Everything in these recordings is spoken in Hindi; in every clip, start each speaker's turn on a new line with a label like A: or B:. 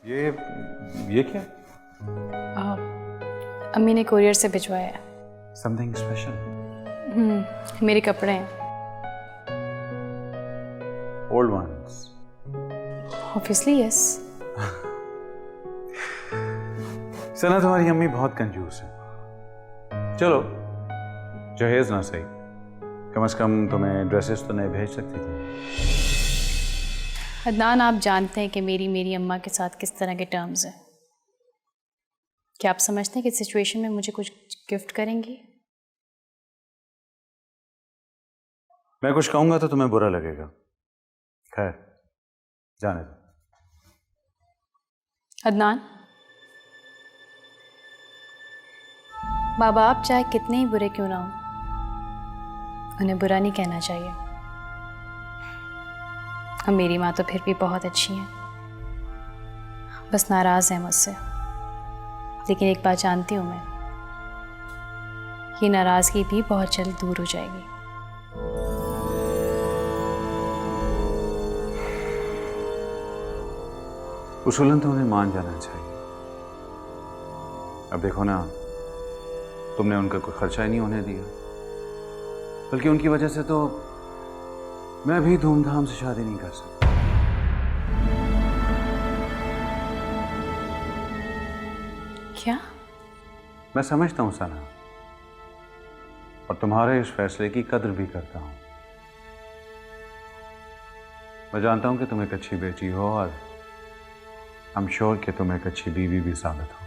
A: ये क्या?
B: अम्मी ने कोरियर से भिजवाया है।
A: Something special?
B: मेरे कपड़े हैं।
A: Old ones?
B: Obviously yes.
A: Sana, तुम्हारी अम्मी बहुत कंजूस है। चलो, जहेज ना सही, कम से कम तुम्हें ड्रेसेस तो नए भेज सकती थी।
B: अदनान, आप जानते हैं कि मेरी अम्मा के साथ किस तरह के टर्म्स हैं। क्या आप समझते हैं कि इस सिचुएशन में मुझे कुछ गिफ्ट करेंगी?
A: मैं कुछ कहूंगा तो तुम्हें बुरा लगेगा। खैर, जाने दो।
B: अदनान, माँ बाप चाहे कितने ही बुरे क्यों ना हो, उन्हें बुरा नहीं कहना चाहिए। और मेरी माँ तो फिर भी बहुत अच्छी है, बस नाराज है मुझसे। लेकिन एक बात जानती हूँ मैं, ये नाराजगी भी बहुत जल्द दूर हो जाएगी।
A: उसूलन तो उन्हें मान जाना चाहिए। अब देखो ना, तुमने उनका कोई खर्चा ही नहीं होने दिया, बल्कि उनकी वजह से तो मैं भी धूमधाम से शादी नहीं कर सकता।
B: क्या?
A: मैं समझता हूं सना, और तुम्हारे इस फैसले की कद्र भी करता हूं। मैं जानता हूं कि तुम एक अच्छी बेटी हो, और आई एम श्योर कि तुम एक अच्छी बीवी भी साबित हो।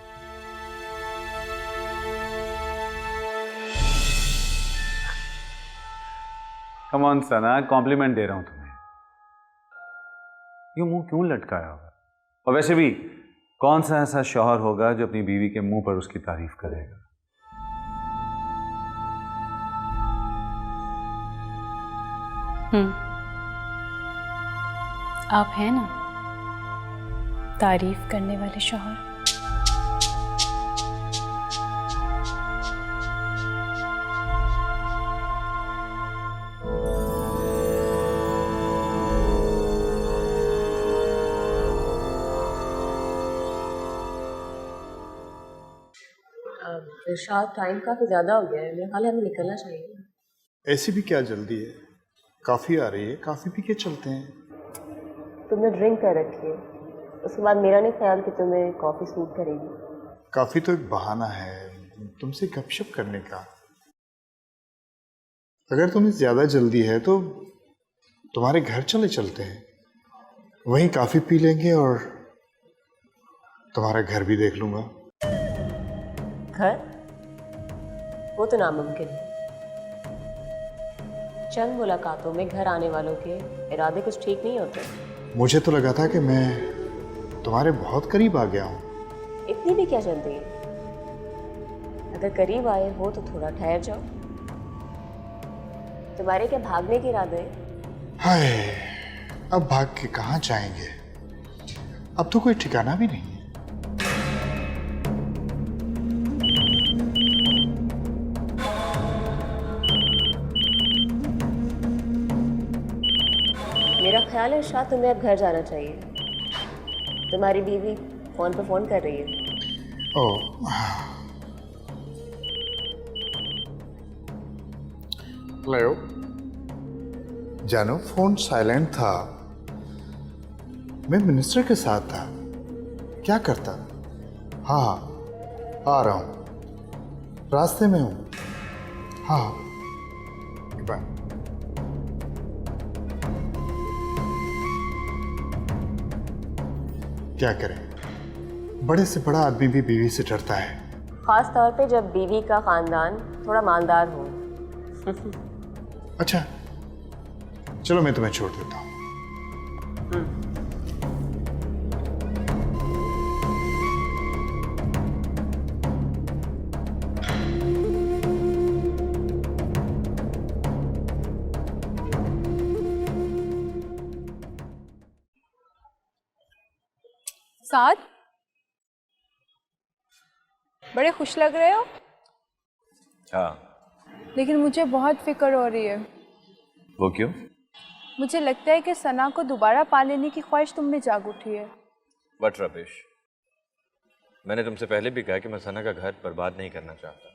A: कम ऑन सना, कॉम्प्लीमेंट दे रहा हूं तुम्हें। यूं मुंह क्यों लटकाया होगा? और वैसे भी कौन सा ऐसा शौहर होगा जो अपनी बीवी के मुंह पर उसकी तारीफ करेगा?
B: आप हैं ना तारीफ करने वाले शौहर।
C: शायद टाइम काफ़ी ज़्यादा हो गया है, मेरे ख्याल है हमें निकलना चाहिए।
D: ऐसी भी क्या जल्दी है? काफ़ी आ रही है, काफ़ी पी के चलते हैं।
C: तुमने ड्रिंक कर रखी है, उसके बाद मेरा नहीं ख्याल कि तुम्हें कॉफ़ी सूट करेगी।
D: काफ़ी तो एक बहाना है तुमसे गपशप करने का। अगर तुम्हें ज़्यादा जल्दी है तो तुम्हारे घर चले चलते हैं, वहीं काफ़ी पी लेंगे और तुम्हारा घर भी देख लूँगा।
C: घर? वो तो नामुमकिन है। चंद मुलाकातों में घर आने वालों के इरादे कुछ ठीक नहीं होते।
D: मुझे तो लगा था कि मैं तुम्हारे बहुत करीब आ गया हूँ।
C: इतनी भी क्या जल्दी है? अगर करीब आए हो तो थोड़ा ठहर जाओ। तुम्हारे क्या भागने के इरादे हैं?
D: हाय, अब भाग के कहाँ जाएंगे? अब तो कोई ठिकाना भी नहीं है।
C: मेरा ख्याल है शायद तुम्हें अब घर जाना चाहिए। तुम्हारी बीवी फोन पर फोन कर रही है।
D: ओह, हेलो जानू, फोन साइलेंट था। मैं मिनिस्टर के साथ था, क्या करता? हाँ हाँ, आ रहा हूँ, रास्ते में हूँ। हाँ हाँ, बाय। क्या करें, बड़े से बड़ा आदमी भी बीवी से डरता है।
C: खास तौर पे जब बीवी का खानदान थोड़ा मालदार हो।
D: अच्छा चलो, मैं तुम्हें छोड़ देता हूँ।
E: साथ बड़े खुश लग रहे हो।
A: हाँ।
E: लेकिन मुझे बहुत फिक्र हो रही है।
A: वो क्यों?
E: मुझे लगता है कि सना को दोबारा पा लेने की ख्वाहिश तुम में जाग उठी है।
A: What rubbish?
F: मैंने तुमसे पहले भी कहा कि मैं सना का घर बर्बाद नहीं करना चाहता।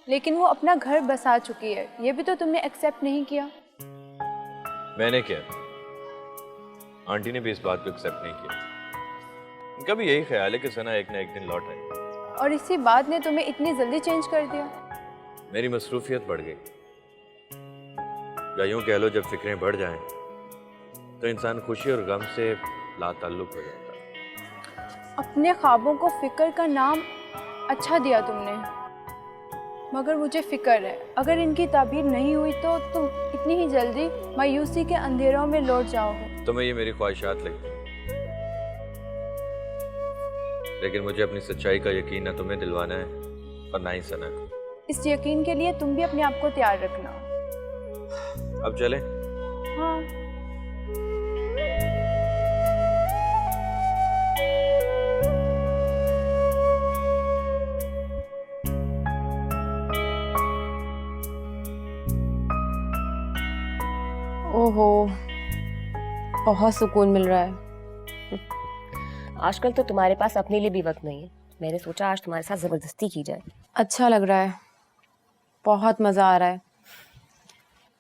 E: लेकिन वो अपना घर बसा चुकी है, ये भी तो तुमने एक्सेप्ट नहीं किया।
F: मैंने किया, आंटी ने भी इस बात को एक्सेप्ट नहीं किया। उनका भी यही ख्याल है कि सना एक ना एक दिन लौट आएगी।
E: और इसी बात ने तुम्हें इतनी जल्दी चेंज कर दिया।
F: मेरी मसरूफियत बढ़ गई, या यूं कह लो जब फिक्रें बढ़ जाएं तो इंसान खुशी और गम से लाताल्लुक हो जाता है।
E: अपने ख्वाबों को फिक्र का नाम अच्छा दिया तुमने, मगर मुझे फिक्र है अगर इनकी ताबीर नहीं हुई तो तुम इतनी ही जल्दी मायूसी के अंधेरों में लौट जाओगे।
F: तुम्हें ये मेरी ख्वाहिशात लगती, लेकिन मुझे अपनी सच्चाई का यकीन ना तुम्हें दिलवाना है और ना ही सना को।
E: इस यकीन के लिए तुम भी अपने आप को तैयार रखना।
F: अब चलें?
E: हाँ।
G: ओहो, बहुत सुकून मिल रहा है।
C: आजकल तो तुम्हारे पास अपने लिए भी वक्त नहीं है। मैंने सोचा आज तुम्हारे साथ ज़बरदस्ती की जाए।
G: अच्छा लग रहा है, बहुत मज़ा आ रहा है।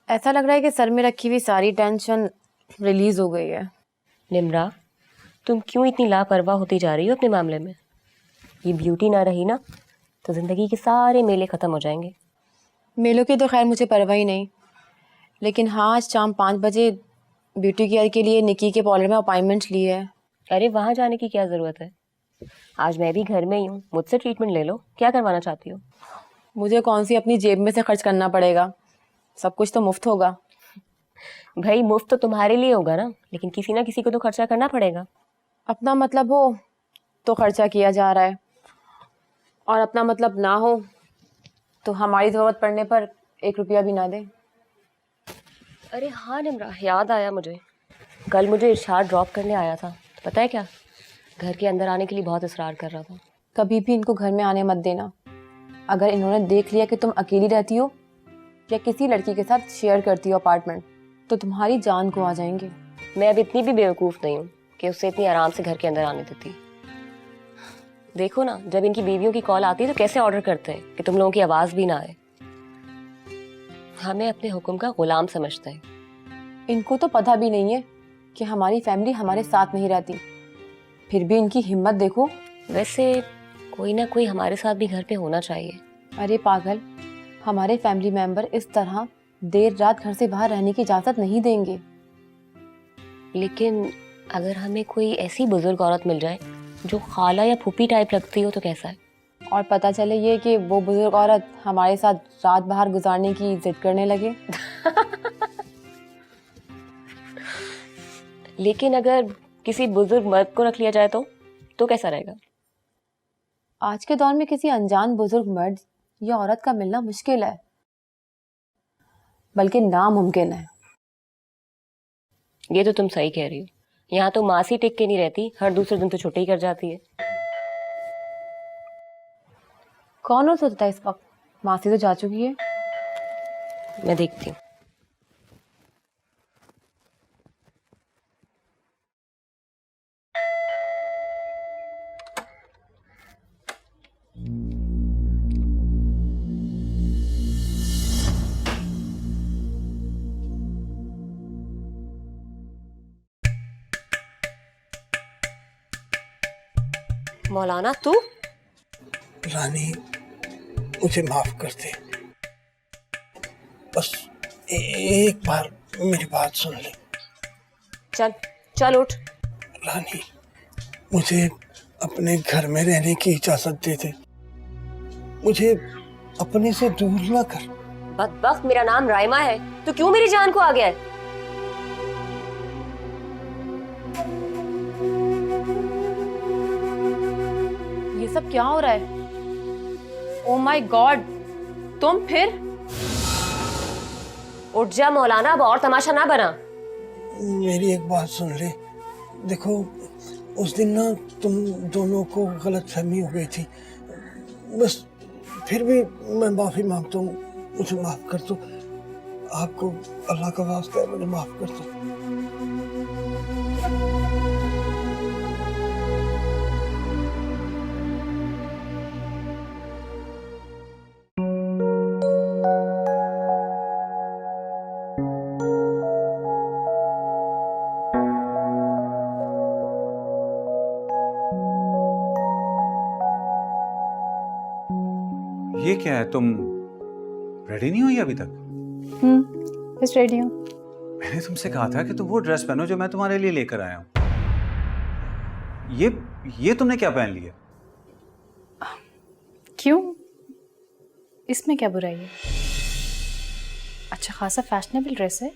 G: ऐसा लग रहा है कि सर में रखी हुई सारी टेंशन रिलीज़ हो गई है।
C: निम्रा, तुम क्यों इतनी लापरवाह होती जा रही हो अपने मामले में? ये ब्यूटी ना रही ना तो ज़िंदगी के सारे मेले ख़त्म हो जाएंगे।
G: मेलों की तो खैर मुझे परवाह ही नहीं, लेकिन हाँ आज शाम 5 बजे ब्यूटी केयर के लिए निकी के पार्लर में अपॉइंटमेंट ली है।
C: अरे वहाँ जाने की क्या ज़रूरत है? आज मैं भी घर में ही हूँ, मुझसे ट्रीटमेंट ले लो। क्या करवाना चाहती हो?
G: मुझे कौन सी अपनी जेब में से खर्च करना पड़ेगा, सब कुछ तो मुफ्त होगा।
C: भाई मुफ्त तो तुम्हारे लिए होगा ना, लेकिन किसी ना किसी को तो खर्चा करना पड़ेगा।
G: अपना मतलब हो तो खर्चा किया जा रहा है, और अपना मतलब ना हो तो हमारी ज़रूरत पड़ने पर 1 रुपया भी ना दे।
C: अरे हाँ निम्रा, याद आया मुझे, कल मुझे इरशाद ड्रॉप करने आया था। तो पता है क्या, घर के अंदर आने के लिए बहुत इसरार कर रहा था।
G: कभी भी इनको घर में आने मत देना। अगर इन्होंने देख लिया कि तुम अकेली रहती हो या किसी लड़की के साथ शेयर करती हो अपार्टमेंट, तो तुम्हारी जान को आ जाएंगे।
C: मैं अब इतनी भी बेवकूफ़ नहीं हूँ कि उससे इतनी आराम से घर के अंदर आने देती। देखो ना, जब इनकी बीवियों की कॉल आती है तो कैसे ऑर्डर करते हैं कि तुम लोगों की आवाज़ भी ना आए। हमें अपने हुक्म का गुलाम समझते हैं।
G: इनको तो पता भी नहीं है कि हमारी फैमिली हमारे साथ नहीं रहती, फिर भी इनकी हिम्मत देखो।
C: वैसे कोई ना कोई हमारे साथ भी घर पे होना चाहिए।
G: अरे पागल, हमारे फैमिली मेंबर इस तरह देर रात घर से बाहर रहने की इजाज़त नहीं देंगे।
C: लेकिन अगर हमें कोई ऐसी बुजुर्ग औरत मिल जाए जो खाला या फूफी टाइप लगती हो तो कैसा है?
G: और पता चले ये कि वो बुजुर्ग औरत हमारे साथ रात बाहर गुजारने की जिद करने लगे।
C: लेकिन अगर किसी बुजुर्ग मर्द को रख लिया जाए तो कैसा रहेगा?
G: आज के दौर में किसी अनजान बुजुर्ग मर्द या औरत का मिलना मुश्किल है, बल्कि नामुमकिन है।
C: ये तो तुम सही कह रही हो। यहाँ तो मासी टिक के नहीं रहती, हर दूसरे दिन तो छुट्टी कर जाती है।
G: कौन हो सोचता है इस वक्त? मासी तो जा चुकी है।
C: मैं देखती हूँ। मौलाना तू?
H: रानी, मुझे माफ कर दे, बस एक बार मेरी बात सुन ले।
C: चल चल उठ।
H: रानी, मुझे अपने घर में रहने की इजाजत दे दे, मुझे अपने से दूर ना कर।
C: बदबख्त, मेरा नाम राइमा है, तो क्यों मेरी जान को आ गया है?
G: ये सब क्या हो रहा है? ओ माय गॉड, तुम फिर?
C: उठ जा मौलाना, अब और तमाशा ना बना।
H: मेरी एक बात सुन ले। देखो, उस दिन ना तुम दोनों को गलतफहमी हो गई थी, बस फिर भी मैं माफ़ी मांगता हूँ, मुझे माफ़ कर दो। आपको अल्लाह का वास्ता है, मुझे माफ़ कर दो।
A: ये क्या है, तुम रेडी नहीं हुई अभी तक?
B: बस रेडी हूँ।
A: मैंने तुमसे कहा था कि तुम वो ड्रेस पहनो जो मैं तुम्हारे लिए लेकर आया हूँ। ये तुमने क्या पहन लिया?
B: क्यों, इसमें क्या बुराई है? अच्छा खासा फैशनेबल ड्रेस है,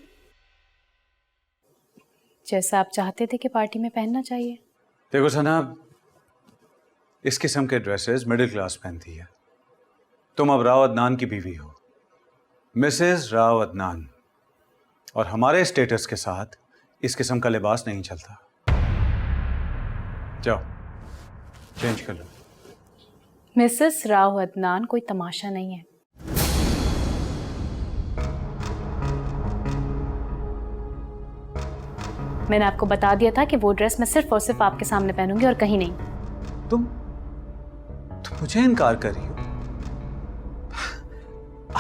B: जैसा आप चाहते थे कि पार्टी में पहनना चाहिए।
A: देखो सना, इस किस्म के ड्रेसेस मिडिल क्लास पहनती है। तुम अब राव अदनान की बीवी हो, मिसेस राव अदनान, और हमारे स्टेटस के साथ इस किस्म का लिबास नहीं चलता। जाओ चेंज कर लो।
B: मिसेस राव अदनान कोई तमाशा नहीं है। मैंने आपको बता दिया था कि वो ड्रेस मैं सिर्फ और सिर्फ आपके सामने पहनूंगी और कहीं नहीं।
A: तुम मुझे इनकार कर रही हो?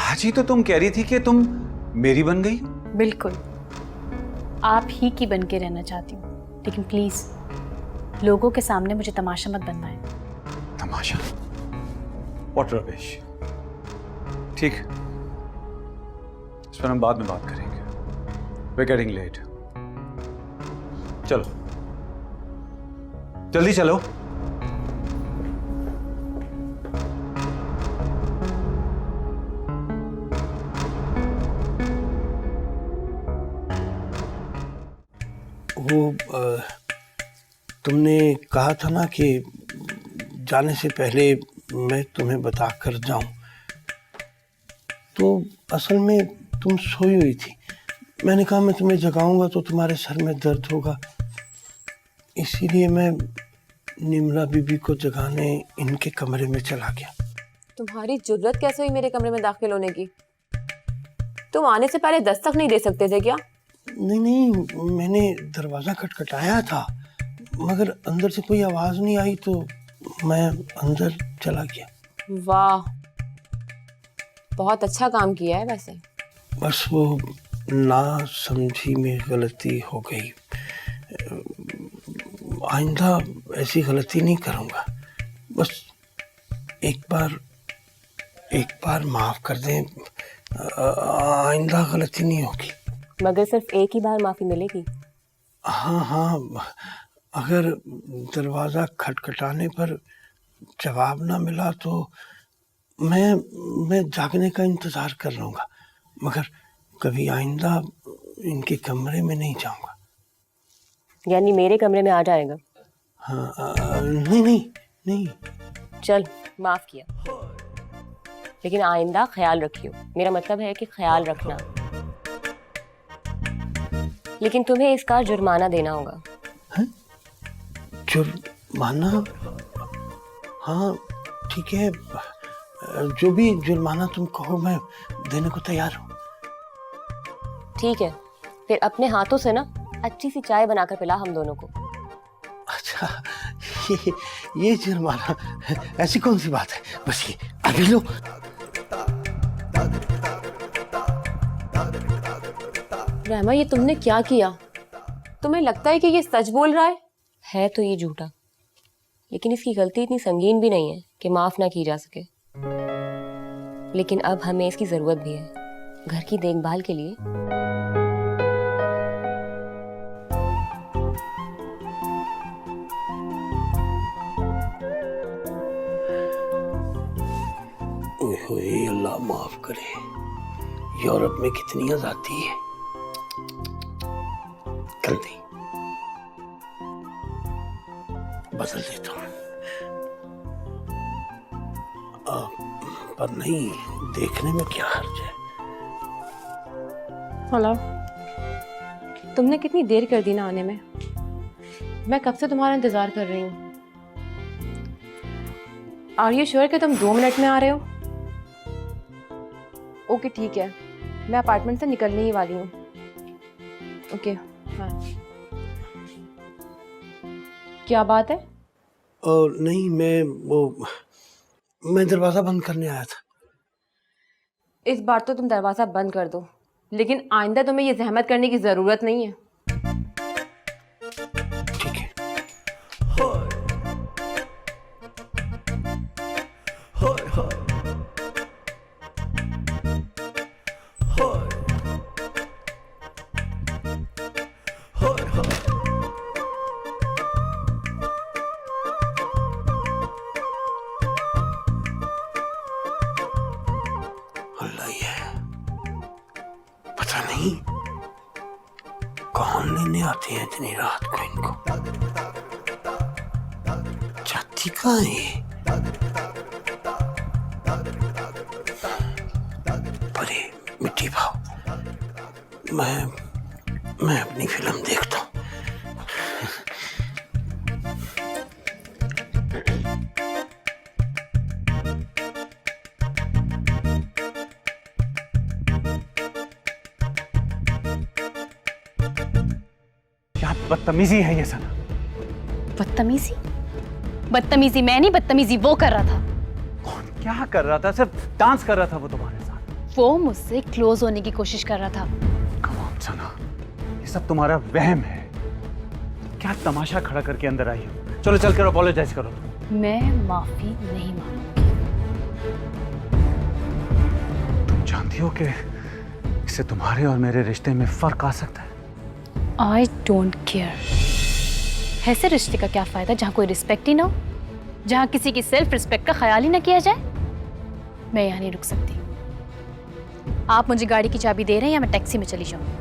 A: आज ही तो तुम कह रही थी कि तुम मेरी बन गई।
B: बिल्कुल, आप ही की बन के रहना चाहती हूँ, लेकिन प्लीज लोगों के सामने मुझे तमाशा मत बनवाएं।
A: तमाशा? What rubbish. ठीक, इस पर हम बाद में बात करेंगे। We getting late. चलो जल्दी चलो।
H: वो तुमने कहा था ना कि जाने से पहले मैं तुम्हें बता कर जाऊं, तो असल में तुम सोई हुई थी। मैंने कहा मैं तुम्हें जगाऊंगा तो तुम्हारे सर में दर्द होगा, इसीलिए मैं निमरा बीबी को जगाने इनके कमरे में चला गया।
G: तुम्हारी जुर्रत कैसे हुई मेरे कमरे में दाखिल होने की? तुम आने से पहले दस्तक नहीं दे सकते थे क्या?
H: नहीं, मैंने दरवाज़ा खटखटाया था, मगर अंदर से कोई आवाज़ नहीं आई तो मैं अंदर चला गया।
G: वाह, बहुत अच्छा काम किया है वैसे।
H: बस वो ना समझी में गलती हो गई, आइंदा ऐसी गलती नहीं करूँगा। बस एक बार माफ़ कर दें, आइंदा गलती नहीं होगी।
C: मगर सिर्फ एक ही बार माफ़ी मिलेगी।
H: हाँ, अगर दरवाज़ा खटखटाने पर जवाब ना मिला तो मैं जागने का इंतज़ार कर लूँगा, मगर कभी आइंदा इनके कमरे में नहीं जाऊँगा।
C: यानी मेरे कमरे में आ जाएगा?
H: हाँ, नहीं।
C: चल, माफ़ किया, लेकिन आइंदा ख्याल रखियो। मेरा मतलब है कि ख्याल रखना। लेकिन तुम्हें इसका जुर्माना देना होगा।
H: जुर्माना? हाँ ठीक है, जो भी जुर्माना तुम कहो मैं देने को तैयार हूँ।
C: ठीक है, फिर अपने हाथों से ना अच्छी सी चाय बनाकर पिला हम दोनों को।
H: अच्छा, ये जुर्माना, ऐसी कौन सी बात है? बस ये अभी लो।
G: रहमा, ये तुमने क्या किया? तुम्हें लगता है कि ये सच बोल रहा है?
C: है तो ये झूठा, लेकिन इसकी गलती इतनी संगीन भी नहीं है कि माफ ना की जा सके। लेकिन अब हमें इसकी जरूरत भी है घर की देखभाल के लिए।
H: ओए अल्लाह माफ करे, यूरोप में कितनी आजादी है। कल नहीं, बदल देता हूँ। पर नहीं, देखने में क्या हर्ज है।
G: हेलो, तुमने कितनी देर कर दी ना आने में? मैं कब से तुम्हारा इंतजार कर रही हूँ। आर यू श्योर कि तुम 2 मिनट में आ रहे हो? ओके ठीक है, मैं अपार्टमेंट से निकलने ही वाली हूँ। ओके हाँ। क्या बात है?
H: और नहीं, मैं दरवाजा बंद करने आया था।
G: इस बार तो तुम दरवाज़ा बंद कर दो, लेकिन आइंदा तुम्हें ये जहमत करने की ज़रूरत नहीं है।
H: ठीक है। कौन लेने आती है इतनी रात को इनको? जाती कहाँ है ये? परे मिट्टी भाव, मैं अपनी फिल्म देखता हूँ।
A: क्या बदतमीजी है ये सना।
B: बदतमीजी? बदतमीजी मैं नहीं, बदतमीजी वो कर रहा था।
A: कौन क्या कर रहा था? सिर्फ डांस कर रहा था वो तुम्हारे साथ।
B: वो मुझसे क्लोज होने की कोशिश कर रहा था।
A: कम ऑन सना, ये सब तुम्हारा वहम है। क्या तमाशा खड़ा करके अंदर आई हो? चलो चल कर अपोलोजाइज करो।
B: मैं माफी नहीं मांगूंगी।
A: तुम जानती हो कि इससे तुम्हारे और मेरे रिश्ते में फर्क आ सकता है।
B: I don't care. ऐसे रिश्ते का क्या फायदा जहाँ कोई रिस्पेक्ट ही ना हो, जहाँ किसी की सेल्फ रिस्पेक्ट का ख्याल ही ना किया जाए। मैं यहाँ नहीं रुक सकती। आप मुझे गाड़ी की चाबी दे रहे हैं या मैं टैक्सी में चली जाऊँ?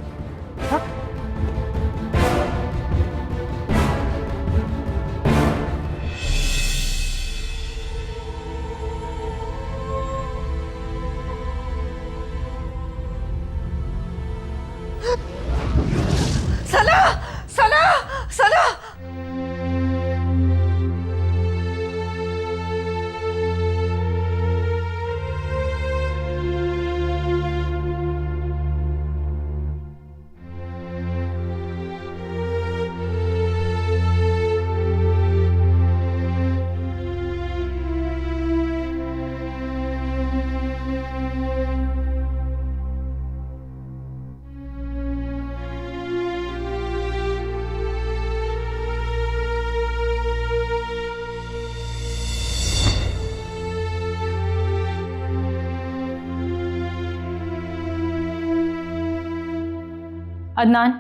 B: अदनान,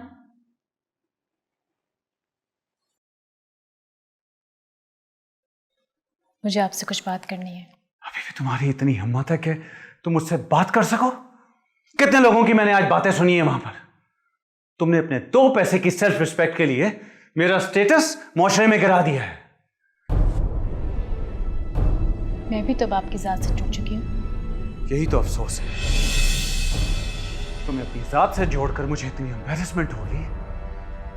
B: मुझे आपसे कुछ बात करनी है।
A: अभी भी तुम्हारी इतनी हिम्मत है कि तुम मुझसे बात कर सको? कितने लोगों की मैंने आज बातें सुनी है वहां पर। तुमने अपने 2 पैसे की सेल्फ रिस्पेक्ट के लिए मेरा स्टेटस माशरे में गिरा दिया है।
B: मैं भी तो अब आपकी जात से जुड़ चुकी हूँ।
A: यही तो अफसोस है, तुम्हें अपनी जात से जोड़कर मुझे इतनी एम्बैरेसमेंट हो रही।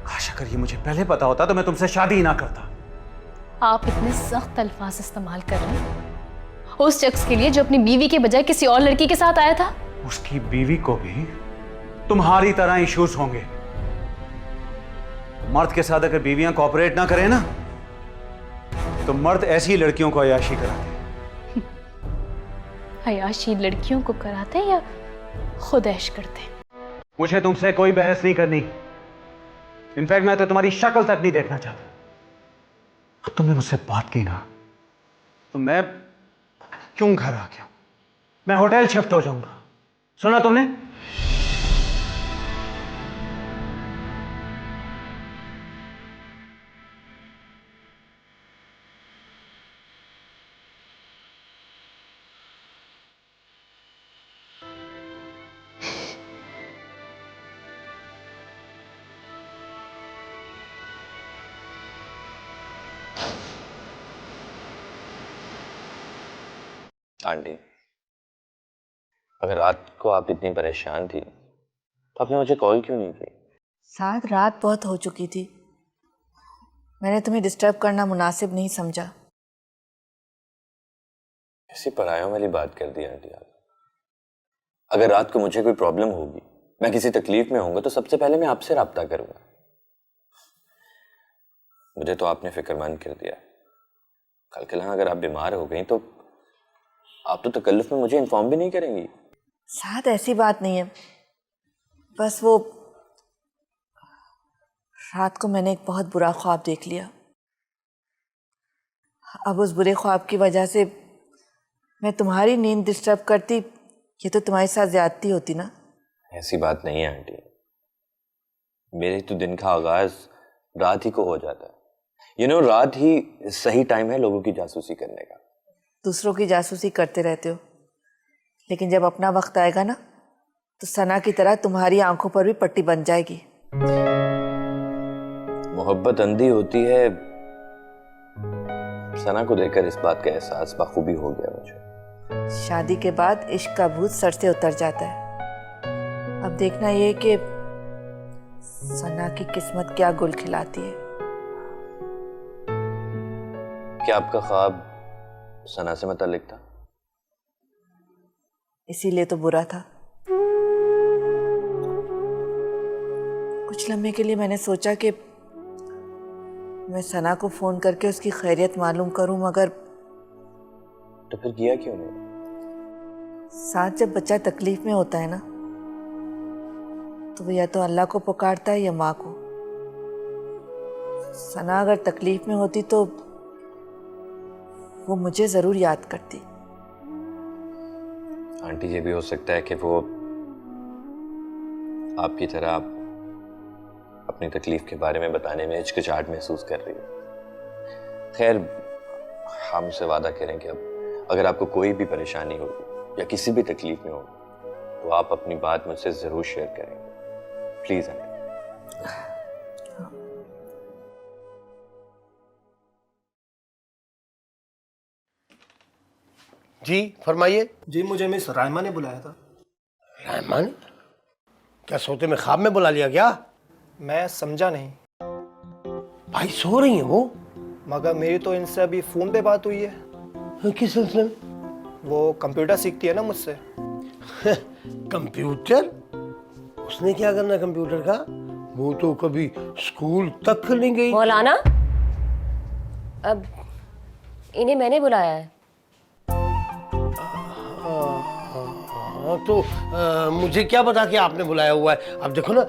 A: काश अगर ये मुझे पहले पता होता तो मैं तुमसे शादी ही ना करता।
B: आप इतने सख्त अल्फाज इस्तेमाल कर रहे हैं उस शख्स के लिए जो अपनी बीवी के बजाय किसी और लड़की के साथ आया था।
A: उसकी बीवी को भी तुम्हारी तरह इश्यूज होंगे। मर्द के साथ अगर बीवियां कोऑपरेट ना करें ना, तो मर्द ऐसी लड़कियों को अयाशी कराते।
B: अयाशी लड़कियों को कराते या खुद ऐश करते?
A: मुझे तुमसे कोई बहस नहीं करनी। इनफैक्ट मैं तो तुम्हारी शक्ल तक नहीं देखना चाहता। अब तुमने मुझसे बात की ना, तो मैं क्यों घर आ गया? मैं होटल शिफ्ट हो जाऊंगा। सुना तुमने?
F: आंटी, अगर रात को आप इतनी परेशान थी तो आपने मुझे कॉल क्यों नहीं की?
I: साथ रात बहुत हो चुकी थी, मैंने तुम्हें डिस्टर्ब करना मुनासिब नहीं समझा।
F: ऐसी परायों वाली बात कर दी आंटी आप। अगर रात को मुझे कोई प्रॉब्लम होगी, मैं किसी तकलीफ में होऊंगा, तो सबसे पहले मैं आपसे राब्ता करूंगा। मुझे तो आपने फिक्रमंद कर दिया। कल के अगर आप बीमार हो गई तो आप तो तकल्लुफ में मुझे इन्फॉर्म भी नहीं करेंगी।
I: साथ ऐसी बात नहीं है, बस वो रात को मैंने एक बहुत बुरा ख्वाब देख लिया। अब उस बुरे ख्वाब की वजह से मैं तुम्हारी नींद डिस्टर्ब करती, ये तो तुम्हारे साथ ज्यादती होती ना।
F: ऐसी बात नहीं है आंटी, मेरे तो दिन का आगाज रात ही को हो जाता है। रात ही सही टाइम है लोगों की जासूसी करने का।
I: दूसरों की जासूसी करते रहते हो, लेकिन जब अपना वक्त आएगा ना, तो सना की तरह तुम्हारी आंखों पर भी पट्टी बन जाएगी।
F: मोहब्बत अंधी होती है, सना को देखकर इस बात का एहसास बखूबी हो गया मुझे।
I: शादी के बाद इश्क का भूत सर से उतर जाता है। अब देखना ये कि सना की किस्मत क्या गुल खिलाती है।
F: क्या आपका ख्वाब सना से मुताल्लिक था?
I: इसीलिए तो बुरा था। कुछ लम्हे के लिए मैंने सोचा कि मैं सना को फोन करके उसकी खैरियत मालूम करूं, मगर
F: तो फिर किया क्यों नहीं?
I: साथ जब बच्चा तकलीफ में होता है ना, तो वो या तो अल्लाह को पुकारता है या माँ को। सना अगर तकलीफ में होती तो वो मुझे जरूर याद करती।
F: आंटी, ये भी हो सकता है कि वो आपकी तरह अपनी तकलीफ के बारे में बताने में हिचकिचाहट महसूस कर रही है। खैर, हम से वादा करें कि अब अगर आपको कोई भी परेशानी होगी या किसी भी तकलीफ में हो तो आप अपनी बात मुझसे जरूर शेयर करेंगे, प्लीज आंटी।
J: जी फरमाइए।
H: जी, मुझे मिस रायमा ने बुलाया था।
J: रायमा ने? क्या सोते में ख्वाब में बुला लिया क्या?
H: मैं समझा नहीं।
J: भाई सो रही हैं वो?
H: मगर मेरी तो इनसे अभी फ़ोन पे बात हुई है।
J: किस सिलसिले में?
H: वो कंप्यूटर सीखती है ना मुझसे।
J: कंप्यूटर? उसने क्या करना कंप्यूटर का? वो तो कभी स्कूल तक नहीं गई।
C: मौलाना, अब इन्हें मैंने बुलाया है।
J: हाँ, तो मुझे क्या पता कि आपने बुलाया हुआ है। अब देखो ना,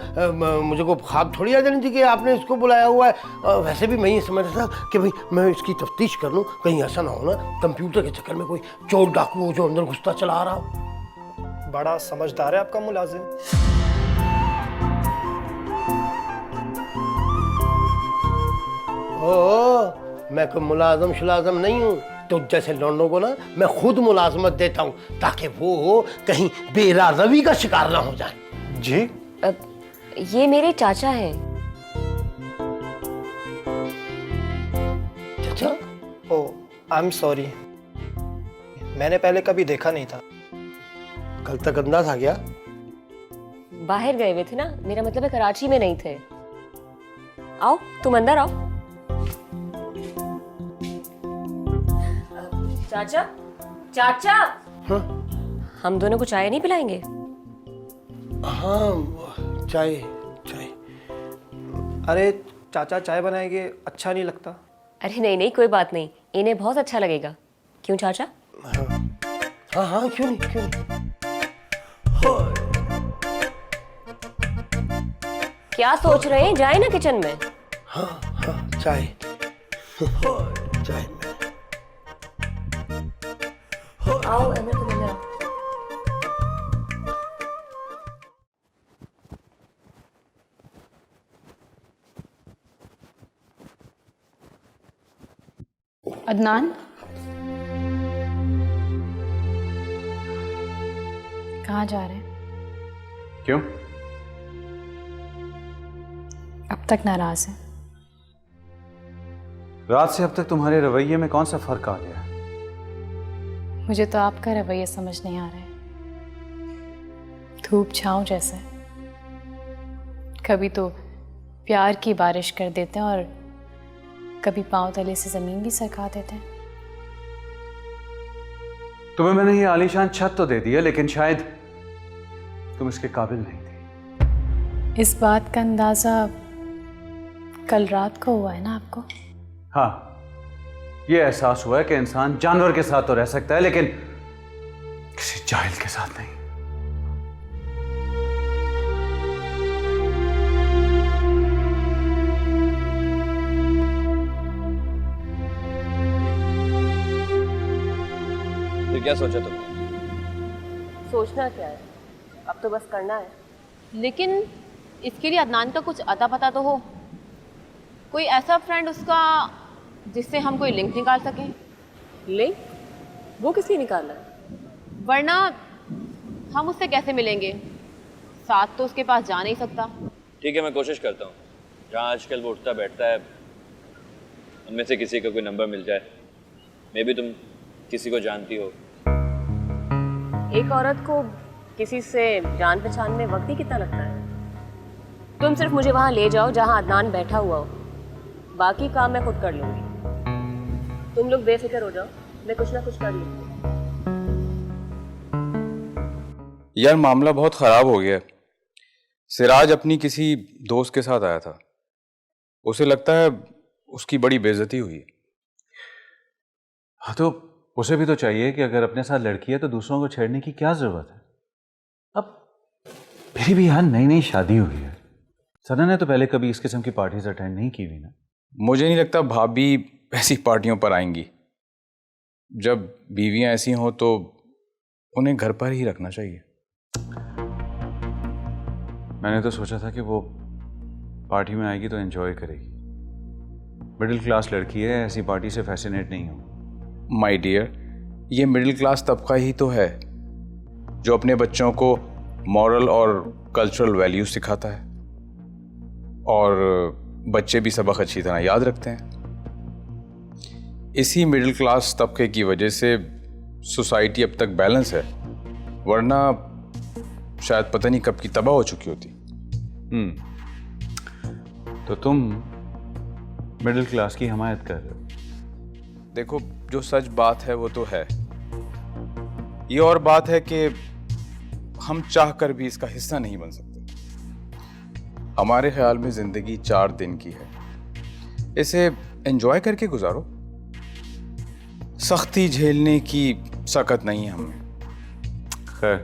J: मुझे को ख्वाब थोड़ी आ जानी थी कि आपने इसको बुलाया हुआ है। वैसे भी मैं ये समझ रहा था कि भाई मैं इसकी तफ्तीश कर लूँ, कहीं ऐसा ना हो ना कंप्यूटर के चक्कर में कोई चोर डाकू जो अंदर घुसता चला आ रहा हो।
H: बड़ा समझदार है आपका मुलाजिम।
J: ओ, मैं कोई मुलाजम शुलाजम नहीं हूँ। तो जैसे लौंडों को ना मैं खुद मुलाजमत देता हूँ ताकि वो कहीं बेरारवी का शिकार ना हो जाए।
H: जी,
C: ये मेरे चाचा हैं।
J: चाचा?
H: ओ, आई एम सॉरी, मैंने पहले कभी देखा नहीं था।
J: कल तक अंदाज आ गया?
C: बाहर गए हुए थे ना, मेरा मतलब है कराची में नहीं थे। आओ, तुम अंदर आओ। चाचा, चाचा,
J: हाँ?
C: हम दोनों को चाय नहीं पिलाएंगे?
J: हाँ, चाय चाय।
H: अरे चाचा चाय बनाएंगे, अच्छा नहीं लगता।
C: अरे नहीं नहीं, कोई बात नहीं, इन्हें बहुत अच्छा लगेगा। क्यों चाचा?
J: हाँ हाँ, क्यों नहीं क्यों नहीं।
C: क्या सोच रहे हैं, जाए ना किचन में।
J: हाँ हाँ, चाय चाय में।
C: आओ अंदर, तुम अंदर आओ।
B: अदनान, कहाँ जा रहे हैं?
A: क्यों?
B: अब तक नाराज हैं?
A: रात से अब तक तुम्हारे रवैये में कौन सा फर्क आ गया?
B: मुझे तो आपका रवैया समझ नहीं आ रहा है। धूप छाँव जैसे। कभी तो प्यार की बारिश कर देते हैं और कभी पांव तले से जमीन भी सरका देते हैं।
A: तुम्हें मैंने ये आलीशान छत तो दे दी है, लेकिन शायद तुम इसके काबिल नहीं थी।
B: इस बात का अंदाजा कल रात को हुआ है ना आपको?
A: हाँ, ये एहसास हुआ है कि इंसान जानवर के साथ तो रह सकता है लेकिन किसी जाहिल के साथ नहीं।
F: तो क्या सोचा तुमने?
C: सोचना क्या है, अब तो बस करना है।
G: लेकिन इसके लिए अदनान का कुछ अता पता तो हो, कोई ऐसा फ्रेंड उसका जिससे हम कोई लिंक निकाल सकें।
C: लिंक? वो किसकी निकालना है?
G: वरना हम उससे कैसे मिलेंगे, साथ तो उसके पास जा नहीं सकता।
F: ठीक है, मैं कोशिश करता हूँ। जहाँ आजकल वो उठता बैठता है उनमें से किसी का कोई नंबर मिल जाए। मे भी तुम किसी को जानती हो।
C: एक औरत को किसी से जान पहचान में वक्त ही कितना लगता है। तुम सिर्फ मुझे वहां ले जाओ जहां अदनान बैठा हुआ हो, बाकी काम मैं खुद कर लूंगी। तुम लोग बेफिक्र हो जाओ, मैं कुछ ना कुछ कर लूंगी।
K: यार मामला बहुत ख़राब हो गया है। सिराज अपनी किसी दोस्त के साथ आया था, उसे लगता है उसकी बड़ी बेइज्जती हुई।
A: हाँ तो उसे भी तो चाहिए कि अगर अपने साथ लड़की है तो दूसरों को छेड़ने की क्या ज़रूरत है। अब मेरी भी यार नई नई शादी हुई है। सना ने तो पहले कभी इस किस्म की पार्टीज अटेंड नहीं की हुई ना।
K: मुझे नहीं लगता भाभी ऐसी पार्टियों पर आएंगी। जब बीवियां ऐसी हों तो उन्हें घर पर ही रखना चाहिए।
A: मैंने तो सोचा था कि वो पार्टी में आएगी तो एंजॉय करेगी। मिडिल क्लास लड़की है, ऐसी पार्टी से फैसिनेट नहीं हो।
K: माय डियर, ये मिडिल क्लास तबका ही तो है जो अपने बच्चों को मॉरल और कल्चरल वैल्यूज सिखाता है, और बच्चे भी सबक अच्छी तरह याद रखते हैं। इसी मिडिल क्लास तबके की वजह से सोसाइटी अब तक बैलेंस है, वरना शायद पता नहीं कब की तबाह हो चुकी होती।
A: तो तुम मिडिल क्लास की हिमायत कर रहे हो।
K: देखो, जो सच बात है वो तो है। ये और बात है कि हम चाहकर भी इसका हिस्सा नहीं बन सकते। हमारे ख्याल में जिंदगी 4 दिन की है, इसे एंजॉय करके गुजारो। सख्ती झेलने की सकत नहीं है हमें।
A: खैर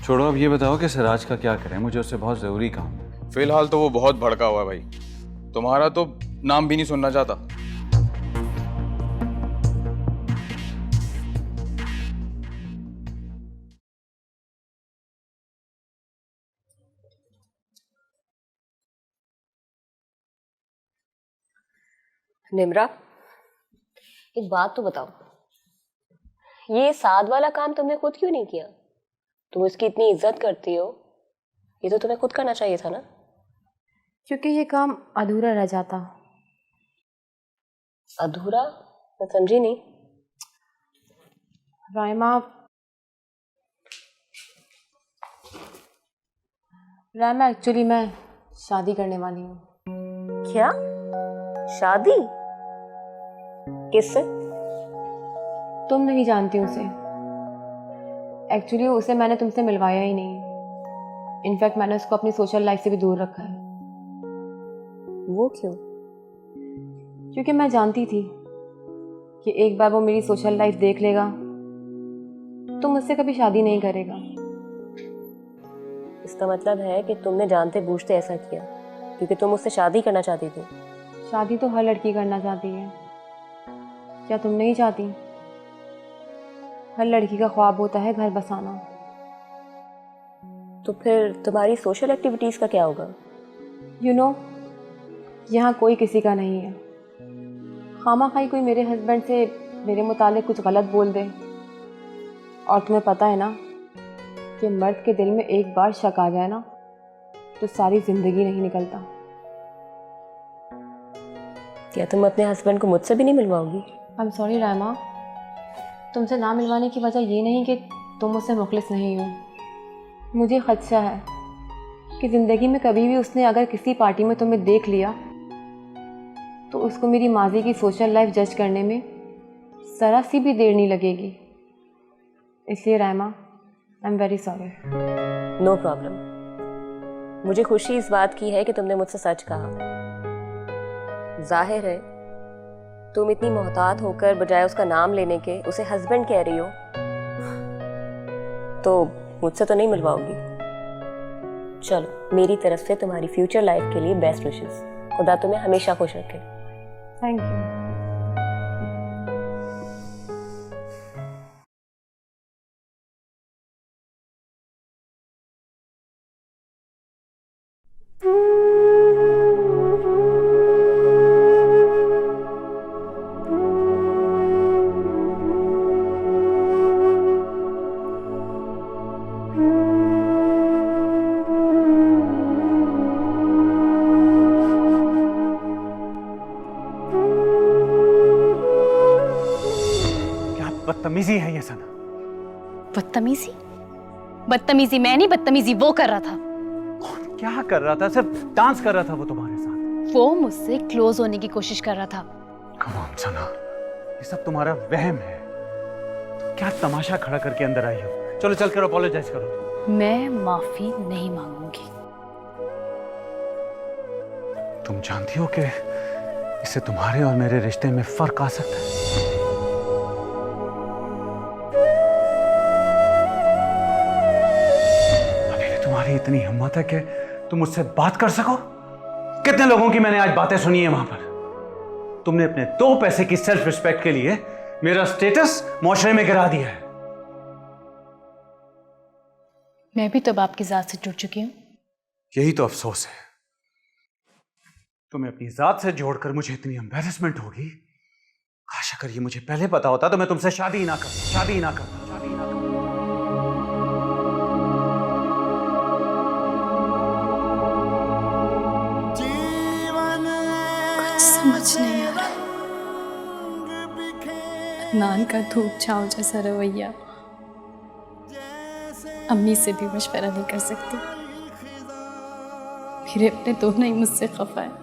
A: छोड़ो, अब ये बताओ कि सिराज का क्या करें, मुझे उससे बहुत ज़रूरी काम है।
K: फिलहाल तो वो बहुत भड़का हुआ है भाई, तुम्हारा तो नाम भी नहीं सुनना चाहता।
C: निम्रा, एक बात तो बताओ, ये साद वाला काम तुमने खुद क्यों नहीं किया? तुम इसकी इतनी इज्जत करती हो, ये तो तुम्हें खुद करना चाहिए था ना।
G: क्योंकि ये काम अधूरा रह जाता।
C: अधूरा? मैं समझी नहीं।
G: रायमा एक्चुअली मैं शादी करने वाली हूँ।
C: क्या? शादी? किससे?
G: तुम नहीं जानती उसे। एक्चुअली उसे मैंने तुमसे मिलवाया ही नहीं। इनफैक्ट मैंने उसको अपनी सोशल लाइफ से भी दूर रखा है।
C: वो क्यों?
G: क्योंकि मैं जानती थी कि एक बार वो मेरी सोशल लाइफ देख लेगा तो मुझसे कभी शादी नहीं करेगा।
C: इसका मतलब है कि तुमने जानते बूझते ऐसा किया क्योंकि तुम उससे शादी करना चाहती थी।
G: शादी तो हर लड़की करना चाहती है, क्या तुम नहीं चाहती? हर लड़की का ख्वाब होता है घर बसाना।
C: तो फिर तुम्हारी सोशल एक्टिविटीज़ का क्या होगा?
G: यू नो, यहाँ कोई किसी का नहीं है। खामाखाई कोई मेरे हस्बैंड से मेरे मुतालिक कुछ गलत बोल दे, और तुम्हें पता है ना कि मर्द के दिल में एक बार शक आ जाए ना तो सारी ज़िंदगी नहीं निकलता।
C: क्या तुम अपने हस्बैंड को मुझसे भी नहीं मिलवाओगी?
G: आई एम सॉरी रायमा, तुमसे ना मिलवाने की वजह ये नहीं कि तुम मुझसे मुखलिस नहीं हो। मुझे खदशा है कि ज़िंदगी में कभी भी उसने अगर किसी पार्टी में तुम्हें देख लिया तो उसको मेरी माजी की सोशल लाइफ जज करने में ज़रा सी भी देर नहीं लगेगी। इसलिए Raima, I am very sorry.
C: No problem. मुझे खुशी इस बात की है कि तुमने मुझसे सच कहा। जाहिर है तुम इतनी मोहतात होकर बजाय उसका नाम लेने के उसे हस्बैंड कह रही हो, तो मुझसे तो नहीं मिलवाओगी। चलो, मेरी तरफ से तुम्हारी फ्यूचर लाइफ के लिए बेस्ट विशेस। खुदा तुम्हें हमेशा खुश रखे।
G: Thank you.
A: बदतमीजी है ये सना।
B: बदतमीजी? बदतमीजी मैं नहीं, बदतमीजी वो कर रहा था।
A: क्या कर रहा था? सिर्फ डांस कर रहा था वो तुम्हारे साथ।
B: वो मुझसे क्लोज होने की कोशिश कर रहा था।
A: कम ऑन सना, ये सब तुम्हारा वहम है। क्या तमाशा खड़ा करके अंदर आई हो? चलो चल कर अपोलोजाइज करो।
B: मैं माफी नहीं मांगूंगी।
A: तुम जानती हो कि इससे तुम्हारे और मेरे रिश्ते में फर्क आ सकता है। अभी भी तुम्हारी इतनी हिम्मत है कि तुम मुझसे बात कर सको? कितने लोगों की मैंने आज बातें सुनी है वहां पर। तुमने अपने 2 पैसे की सेल्फ रिस्पेक्ट के लिए मेरा स्टेटस माशरे में गिरा दिया है।
B: मैं भी तो अब आपकी जात से जुड़ चुकी हूँ।
A: यही तो अफसोस है, तुम्हें अपनी जात से जोड़कर मुझे इतनी एम्बैरेसमेंट होगी। काश अगर ये मुझे पहले पता होता तो मैं तुमसे शादी ही ना करता, शादी ही ना करता, शादी ही ना करता।
E: कुछ समझ नहीं आ रहा। अदनान का धूप छांव जैसा रवैया, अम्मी से भी मशवरा नहीं कर सकती। मेरे अपने दोनों ही मुझसे खफा है।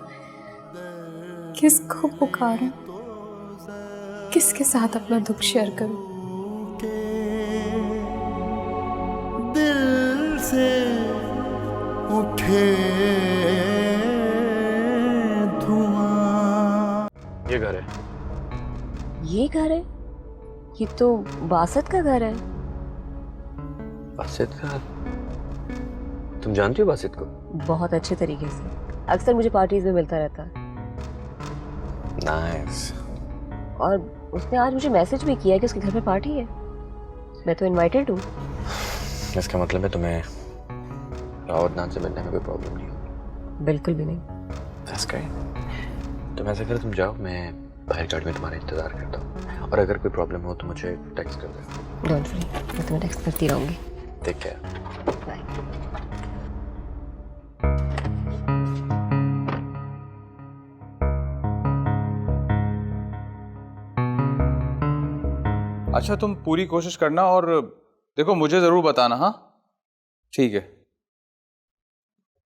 E: किसको पुकारूं, किसके साथ अपना दुख शेयर करूं?
H: दिल से उठे धुआं।
F: ये घर है।
C: ये घर है? ये तो बासत का घर है।
F: बासित का? तुम जानती हो बासित को?
C: बहुत अच्छे तरीके से, अक्सर मुझे पार्टीज में मिलता रहता है।
F: नाइस।
C: और उसने आज मुझे मैसेज भी किया कि उसके घर पे पार्टी है। मैं तो इनवाइटेड हूँ।
F: इसका मतलब है तुम्हें रावत नाम से मिलने में कोई प्रॉब्लम नहीं होगी?
C: बिल्कुल भी नहीं।
F: That's great। तुम ऐसा करो, तुम जाओ, मैं बाहर गाड़ी में तुम्हारा इंतजार करता हूँ, और अगर कोई प्रॉब्लम हो तो मुझे टेक्स्ट कर दो।
C: डोंट वरी, मैं तुम्हें टेक्स्ट करती रहूंगी।
F: Take care.
C: बाय।
K: अच्छा, तुम पूरी कोशिश करना और देखो मुझे जरूर बताना। हाँ ठीक है।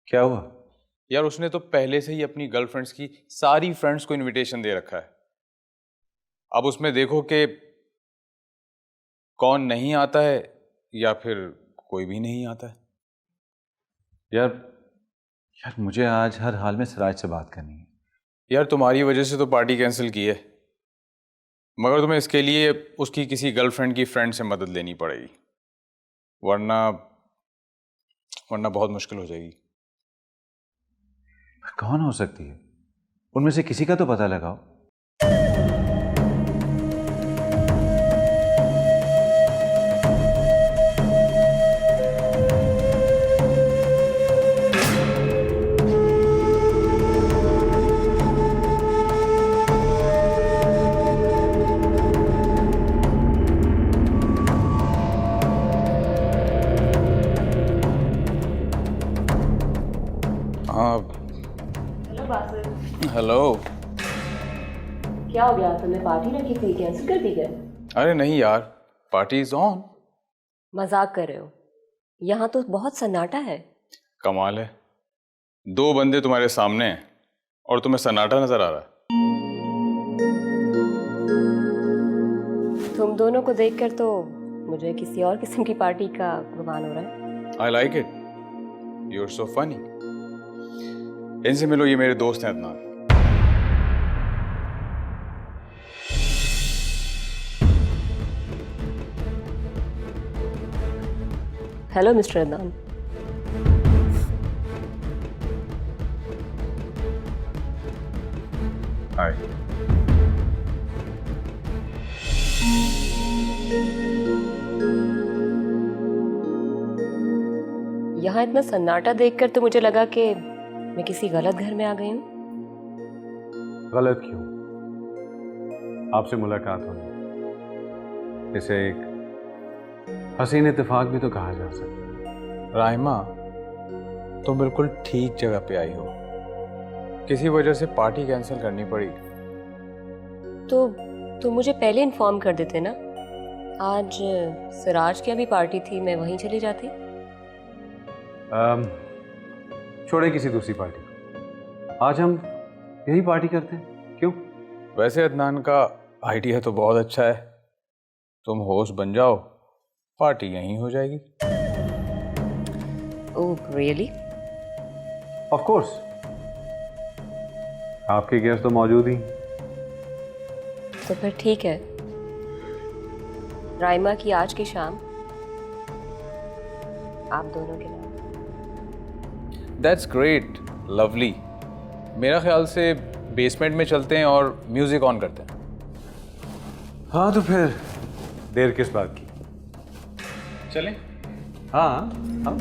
A: क्या हुआ?
K: यार उसने तो पहले से ही अपनी गर्लफ्रेंड्स की सारी फ्रेंड्स को इनविटेशन दे रखा है। अब उसमें देखो कि कौन नहीं आता है या फिर कोई भी नहीं आता है।
A: यार मुझे आज हर हाल में सिराज से बात करनी है।
K: यार तुम्हारी वजह से तो पार्टी कैंसिल की है, मगर तुम्हें इसके लिए उसकी किसी गर्लफ्रेंड की फ्रेंड से मदद लेनी पड़ेगी, वरना बहुत मुश्किल हो जाएगी।
A: कौन हो सकती है? उनमें से किसी का तो पता लगाओ।
K: हेलो।
C: क्या हो गया? तुमने पार्टी रखी थी, कैंसिल कर दी क्या?
K: अरे नहीं यार, पार्टी इज ऑन।
C: मजाक कर रहे हो? यहाँ तो बहुत सन्नाटा है।
K: कमाल है, 2 बंदे तुम्हारे सामने हैं और तुम्हें सन्नाटा नजर आ रहा है।
C: तुम दोनों को देखकर तो मुझे किसी और किस्म की पार्टी का गुमान हो रहा है।
K: I like it, you are so funny. इनसे मिलो, ये मेरे दोस्त हैं Adnan.
C: Hello mister Adnan.
A: Hi.
C: यहाँ इतना सन्नाटा देखकर तो मुझे लगा कि मैं किसी गलत घर में आ गई हूँ।
A: गलत क्यों? आपसे मुलाकात हुई, इसे एक हसीन इत्तेफाक भी तो कहा जा सकता है।
K: राहिमा, तुम बिल्कुल ठीक जगह पे आई हो। किसी वजह से पार्टी कैंसिल करनी पड़ी।
C: तो मुझे पहले इन्फॉर्म कर देते ना। आज सिराज की अभी पार्टी थी, मैं वहीं चली जाती।
A: छोड़े किसी दूसरी पार्टी को, आज हम यही पार्टी करते हैं, क्यों?
K: वैसे अदनान का आइडिया तो बहुत अच्छा है, तुम होस्ट बन जाओ, पार्टी यहीं हो जाएगी।
C: Oh really?
A: ऑफ कोर्स, आपके गेस्ट तो मौजूद ही।
C: तो फिर ठीक है, राइमा की आज की शाम आप दोनों के नाम।
K: That's great, lovely. मेरा ख्याल से बेसमेंट में चलते हैं और म्यूजिक ऑन करते हैं।
A: हाँ तो फिर देर किस बात की,
K: चलें?
A: हाँ हाँ।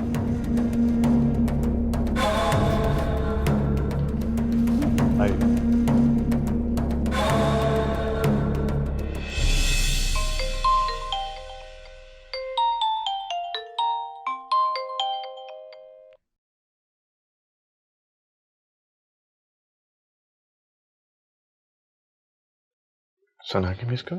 A: आइए।
F: सना की मिस कॉल?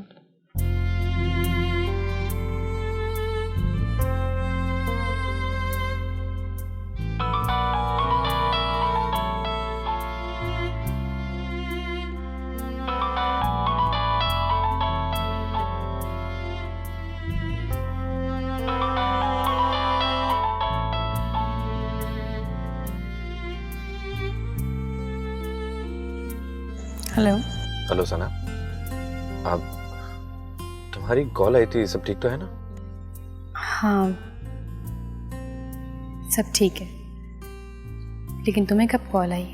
B: हेलो।
F: हेलो सना, आप, तुम्हारी कॉल आई थी, सब ठीक तो है ना?
B: हाँ सब ठीक है, लेकिन तुम्हें कब कॉल आई?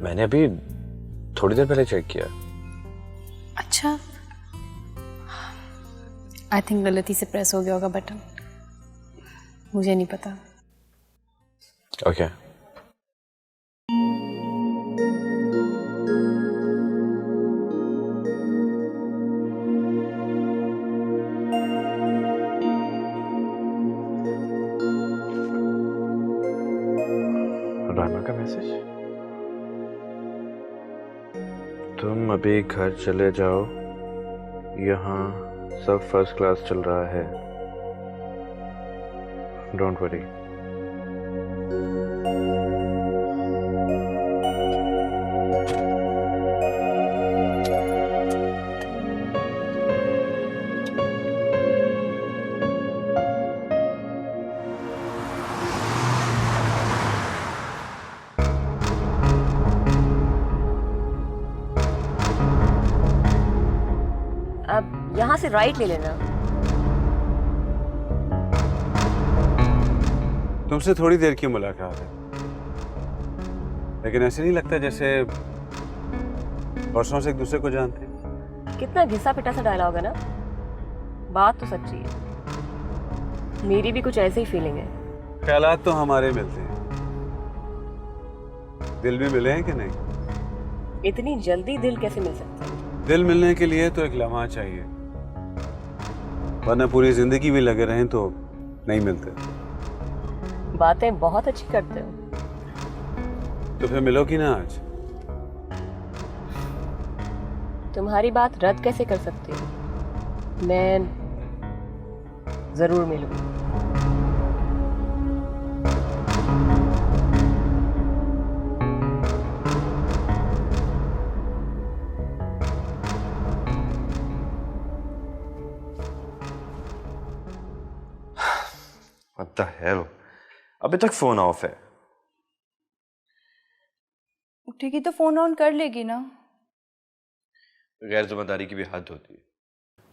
F: मैंने अभी थोड़ी देर पहले चेक किया।
B: अच्छा, आई थिंक गलती से प्रेस हो गया होगा बटन, मुझे नहीं पता।
F: ओके। राइमा का मैसेज, तुम अभी घर चले जाओ, यहाँ सब फर्स्ट क्लास चल रहा है, डोंट वरी।
C: अब यहाँ से राइट ले लेना।
A: तुमसे थोड़ी देर की मुलाकात है, लेकिन ऐसे नहीं लगता जैसे वर्षों से एक दूसरे को जानते हैं।
C: कितना घिसा पिटा सा डायलॉग है ना, बात तो सच्ची है, मेरी भी कुछ ऐसे ही फीलिंग है।
A: ख्यालात तो हमारे मिलते हैं, दिल भी मिले हैं कि नहीं?
C: इतनी जल्दी दिल कैसे मिल सकता है?
A: दिल मिलने के लिए तो एक लम्हा चाहिए, वरना पूरी जिंदगी भी लगे रहें तो नहीं मिलते।
C: बातें बहुत अच्छी करते हो।
A: तो फिर मिलोगी ना आज?
C: तुम्हारी बात रद्द कैसे कर सकती हूँ, मैं जरूर मिलूंगी।
F: What the hell? अभी तक फोन ऑफ है।
E: उठेगी तो फोन ऑन कर लेगी ना।
F: गैर जिम्मेदारी की भी हद होती है।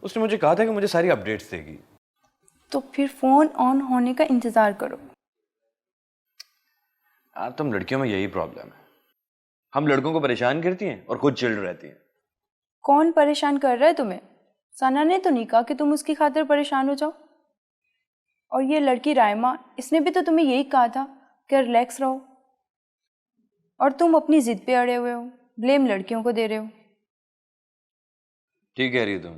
F: उसने मुझे कहा था कि मुझे सारी अपडेट्स देगी।
E: तो फिर फोन ऑन होने का इंतजार करो।
F: यार तुम लड़कियों में यही प्रॉब्लम है, हम लड़कों को परेशान करती हैं और खुद चिल्ड रहती हैं।
E: कौन परेशान कर रहा है तुम्हें? सना ने तो नहीं कहा कि तुम उसकी खातिर परेशान हो जाओ। और ये लड़की राइमा, इसने भी तो तुम्हें यही कहा था कि रिलैक्स रहो, और तुम अपनी जिद पे अड़े हुए हो, ब्लेम लड़कियों को दे रहे हो।
F: ठीक कह रही हो तुम,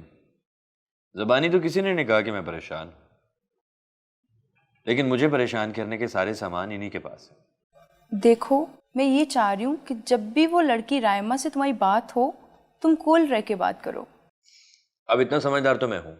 F: ज़बानी तो किसी ने नहीं कहा कि मैं परेशान हूं, लेकिन मुझे परेशान करने के सारे सामान इन्हीं के पास है।
E: देखो, मैं ये चाह रही हूँ कि जब भी वो लड़की राइमा से तुम्हारी बात हो, तुम कूल रह के बात करो।
F: अब इतना समझदार तो मैं हूं,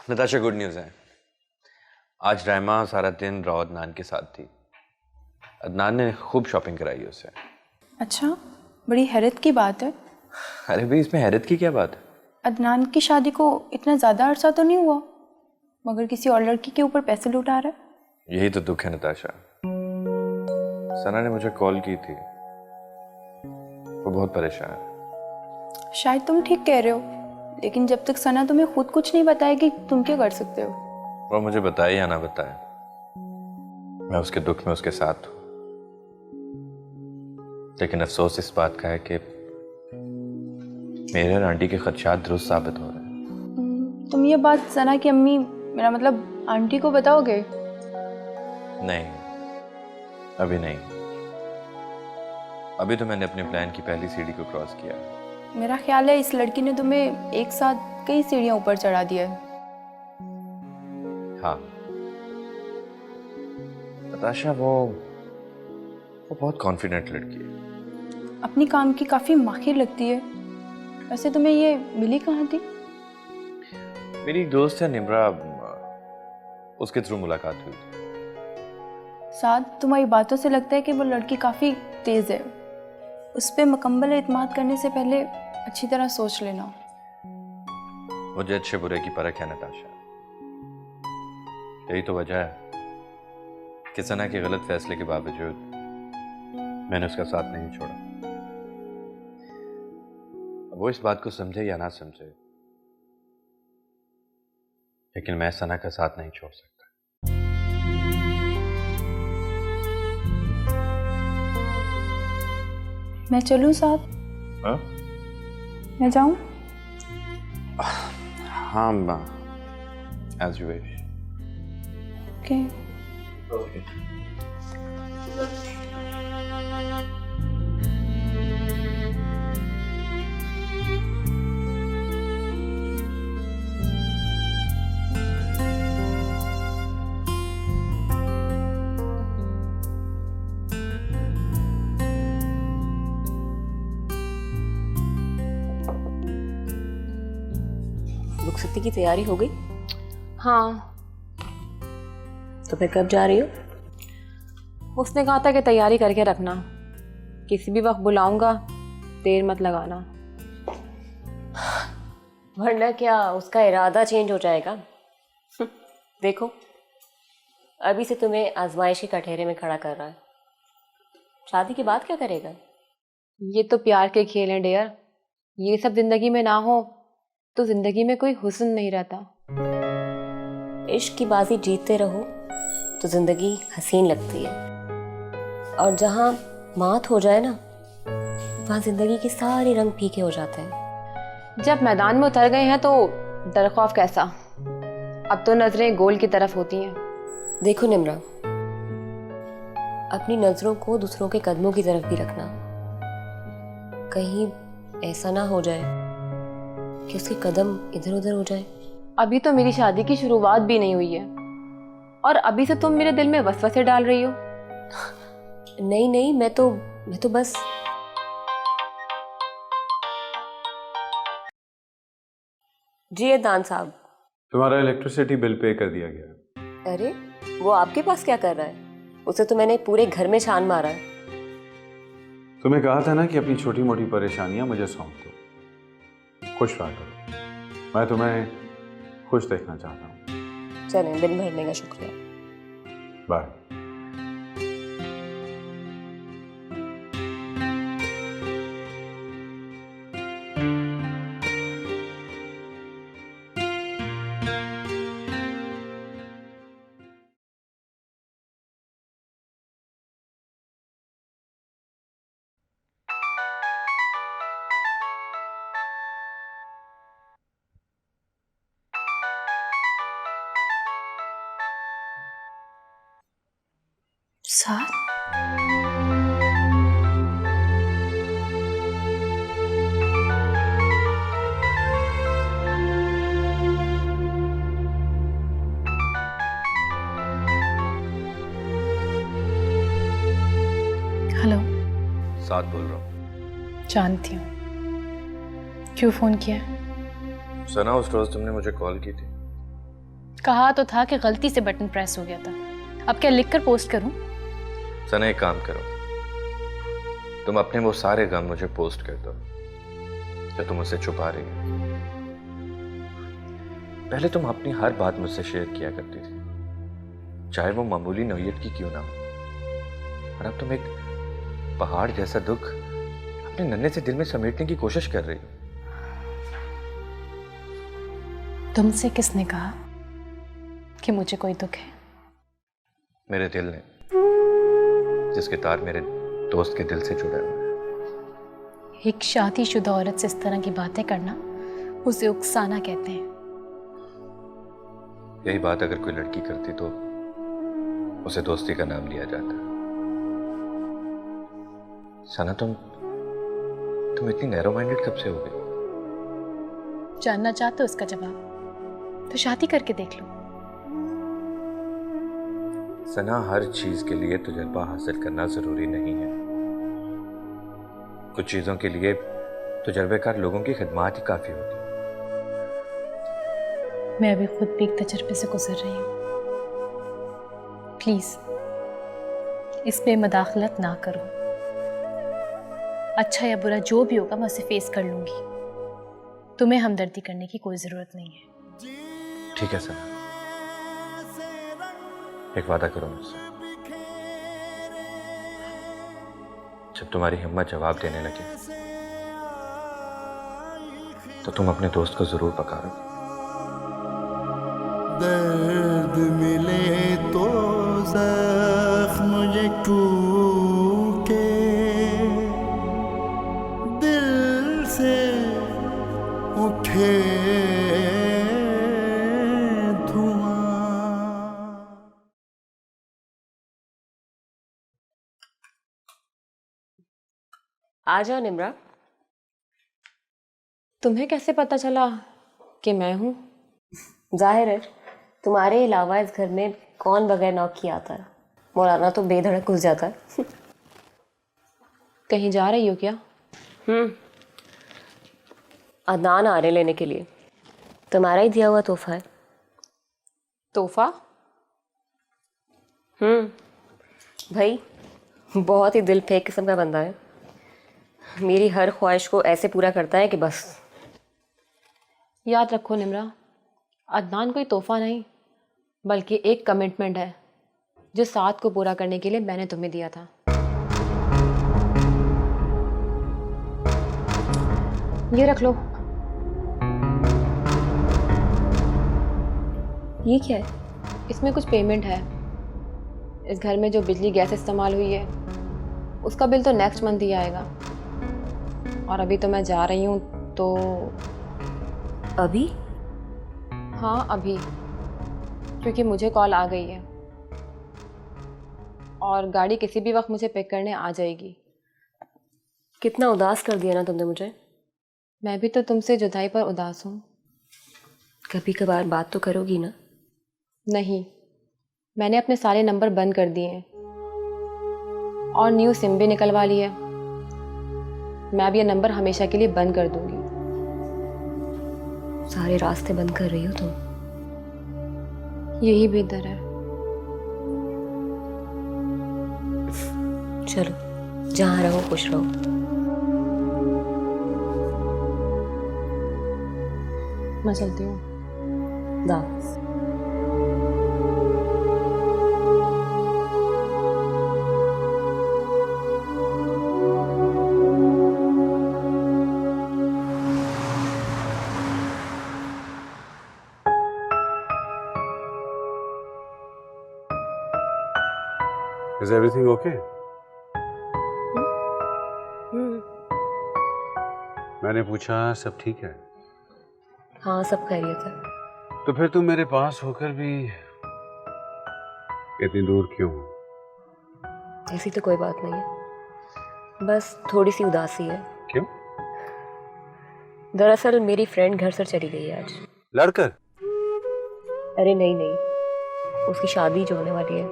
F: नताशा, गुड न्यूज़ है। आज रायमा सारा दिन राव अदनान के साथ थी। अदनान ने खूब शॉपिंग कराई उससे।
E: अच्छा, बड़ी हैरत की बात है।
F: अरे भाई, इसमें हैरत की क्या बात है?
E: अदनान की शादी को इतना ज़्यादा अरसा तो नहीं हुआ, मगर किसी और लड़की के ऊपर पैसे लुटा रहा है।
F: यही तो दुख है नताशा। सना ने मुझे कॉल की थी, वो बहुत परेशान है।
E: शायद तुम ठीक कह रहे हो, लेकिन जब तक सना तुम्हें खुद कुछ नहीं बताएगी तुम क्या कर सकते हो?
F: वो मुझे बताए या ना बताए, मैं उसके दुख में उसके साथ हूँ। लेकिन अफसोस इस बात का है कि मेरे और आंटी के खदशात दुरुस्त साबित हो रहे हैं।
E: तुम ये बात सना की अम्मी, मेरा मतलब आंटी को बताओगे?
F: नहीं, अभी नहीं। अभी तो मैंने अपने प्लान की पहली सीढ़ी को क्रॉस किया।
E: मेरा ख्याल है इस लड़की ने तुम्हें एक साथ कई सीढ़ियां ऊपर चढ़ा दिया है।
F: हाँ नताशा, वो बहुत कॉन्फिडेंट लड़की है।
E: अपनी काम की काफी माहिर लगती है। वैसे तुम्हें ये मिली कहाँ थी?
F: मेरी एक दोस्त है निम्रा, उसके थ्रू मुलाकात हुई थी।
E: साथ तुम्हारी बातों से लगता है कि वो लड़की काफी तेज है। उस पर मुकम्मल एतमाद करने से पहले अच्छी तरह सोच लेना।
F: मुझे अच्छे बुरे की परख है नताशा। यही तो वजह है कि सना के गलत फैसले के बावजूद मैंने उसका साथ नहीं छोड़ा। वो इस बात को समझे या ना समझे, लेकिन मैं सना का साथ नहीं छोड़ सकता।
E: मैं चलूं साथ?
F: हाँ?
E: मैं जाऊं?
F: हाँ माँ, as you wish.
E: ओके।
C: रुखसती की तैयारी हो गई?
G: हाँ,
C: तो फिर कब जा रही हो?
G: उसने कहा था कि तैयारी करके रखना, किसी भी वक्त बुलाऊंगा, देर मत लगाना।
C: वरना क्या उसका इरादा चेंज हो जाएगा? देखो, अभी से तुम्हें आजमाइश के कटहरे में खड़ा कर रहा है। शादी के बाद क्या करेगा?
G: ये तो प्यार के खेल हैं डियर। ये सब जिंदगी में ना हो तो जिंदगी में कोई हुस्न नहीं रहता।
C: इश्क की बाजी जीतते रहो तो जिंदगी हसीन लगती है, और जहाँ मात हो जाए ना, वहाँ जिंदगी के सारे रंग फीके हो जाते हैं।
G: जब मैदान में उतर गए हैं तो डर खौफ कैसा? अब तो नजरें गोल की तरफ होती हैं।
C: देखो निम्रा, अपनी नजरों को दूसरों के कदमों की तरफ भी रखना। कहीं ऐसा ना हो जाए कि उसके कदम इधर उधर हो जाए।
G: अभी तो मेरी शादी की शुरुआत भी नहीं हुई है और अभी से तुम मेरे दिल में वसवसे डाल रही हो।
C: नहीं नहीं, मैं तो बस। जी अदनान साहब,
A: तुम्हारा इलेक्ट्रिसिटी बिल पे कर दिया गया।
C: अरे वो आपके पास क्या कर रहा है? उसे तो मैंने पूरे घर में छान मारा है।
A: तुम्हें कहा था ना कि अपनी छोटी मोटी परेशानियां मुझे सौंप दो। खुश रहा करो, मैं तुम्हें खुश देखना चाहता हूँ।
C: चलें, बिल भरने का शुक्रिया।
A: बाय।
E: साथ?
B: हेलो।
F: साथ बोल रहा हूँ।
B: जानती हूँ, क्यों फोन किया?
F: सना, उस रोज तुमने मुझे कॉल की थी,
B: कहा तो था कि गलती से बटन प्रेस हो गया था। अब क्या लिखकर पोस्ट करूं?
F: सना एक काम करो, तुम अपने वो सारे गम मुझे पोस्ट कर दो जो तुम मुझसे छुपा रही हो। पहले तुम अपनी हर बात मुझसे शेयर किया करती थी, चाहे वो मामूली नौयत की क्यों ना हो, और अब तुम एक पहाड़ जैसा दुख अपने नन्हे से दिल में समेटने की कोशिश कर रही हो।
B: तुमसे किसने कहा कि मुझे कोई दुख है?
F: मेरे दिल ने, जिसके तार मेरे दोस्त के दिल से जुड़े हुए हैं।
B: एक शादीशुदा औरत से इस तरह की बातें करना उसे उकसाना कहते हैं।
F: यही बात अगर कोई लड़की करती तो उसे दोस्ती का नाम लिया जाता। सना तुम इतनी नैरो माइंडेड कब से हो गई?
B: जानना चाहते हो इसका जवाब? तो शादी करके देख लो।
F: सना, हर चीज के लिए तजुर्बा हासिल करना जरूरी नहीं है। कुछ चीजों के लिए तजुर्बेकार लोगों की खिदमत ही काफी होती है।
B: मैं अभी खुद भी एक तजर्बे से गुजर रही हूँ। प्लीज इसमें मदाखलत ना करो। अच्छा या बुरा जो भी होगा मैं उसे फेस कर लूंगी। तुम्हें हमदर्दी करने की कोई जरूरत नहीं है।
F: ठीक है सना, एक वादा करो मुझसे, जब तुम्हारी हिम्मत जवाब देने लगे तो तुम अपने दोस्त को जरूर पकारो।
D: दर्द मिले तो जख्म ये टूटे, दिल से उठे धुआं।
C: आ जाओ निम्रा।
G: तुम्हें कैसे पता चला कि मैं हूँ?
C: जाहिर है, तुम्हारे अलावा इस घर में कौन बगैर नॉक किया आता है? मौलाना तो बेधड़क घुस जाता है।
G: कहीं जा रही हो क्या?
C: अदनान आ रहे लेने के लिए। तुम्हारा ही दिया हुआ तोहफा है।
G: तोहफा?
C: भाई बहुत ही दिल फेंक किस्म का बंदा है। मेरी हर ख्वाहिश को ऐसे पूरा करता है कि बस।
G: याद रखो निम्रा, अदनान कोई तोहफा नहीं बल्कि एक कमिटमेंट है जो साथ को पूरा करने के लिए मैंने तुम्हें दिया था। ये रख लो।
C: ये क्या है?
G: इसमें कुछ पेमेंट है। इस घर में जो बिजली गैस इस्तेमाल हुई है उसका बिल तो नेक्स्ट मंथ ही आएगा, और अभी तो मैं जा रही हूँ तो।
C: अभी?
G: हाँ अभी, क्योंकि मुझे कॉल आ गई है और गाड़ी किसी भी वक्त मुझे पिक करने आ जाएगी।
C: कितना उदास कर दिया ना तुमने मुझे।
G: मैं भी तो तुमसे जुदाई पर उदास हूँ।
C: कभी कभार बात तो करोगी ना?
G: नहीं, मैंने अपने सारे नंबर बंद कर दिए हैं और न्यू सिम भी निकलवा ली है। मैं अब ये नंबर हमेशा के लिए बंद कर दूंगी।
C: सारे रास्ते बंद कर रही हो तुम?
G: यही बेहतर है।
C: चलो, जहाँ रहो खुश रहो।
G: मैं चलती हूँ।
C: दास।
A: Is everything okay? मैंने पूछा सब ठीक है?
C: हाँ, सब खैरियत है।
A: तो फिर तुम मेरे पास होकर भी इतनी दूर क्यों हो?
C: ऐसी तो कोई बात नहीं है, बस थोड़ी सी उदासी है।
A: क्यों?
C: दरअसल मेरी फ्रेंड घर से चली गई है आज।
A: लड़कर?
C: अरे नहीं नहीं, उसकी शादी जो होने वाली है।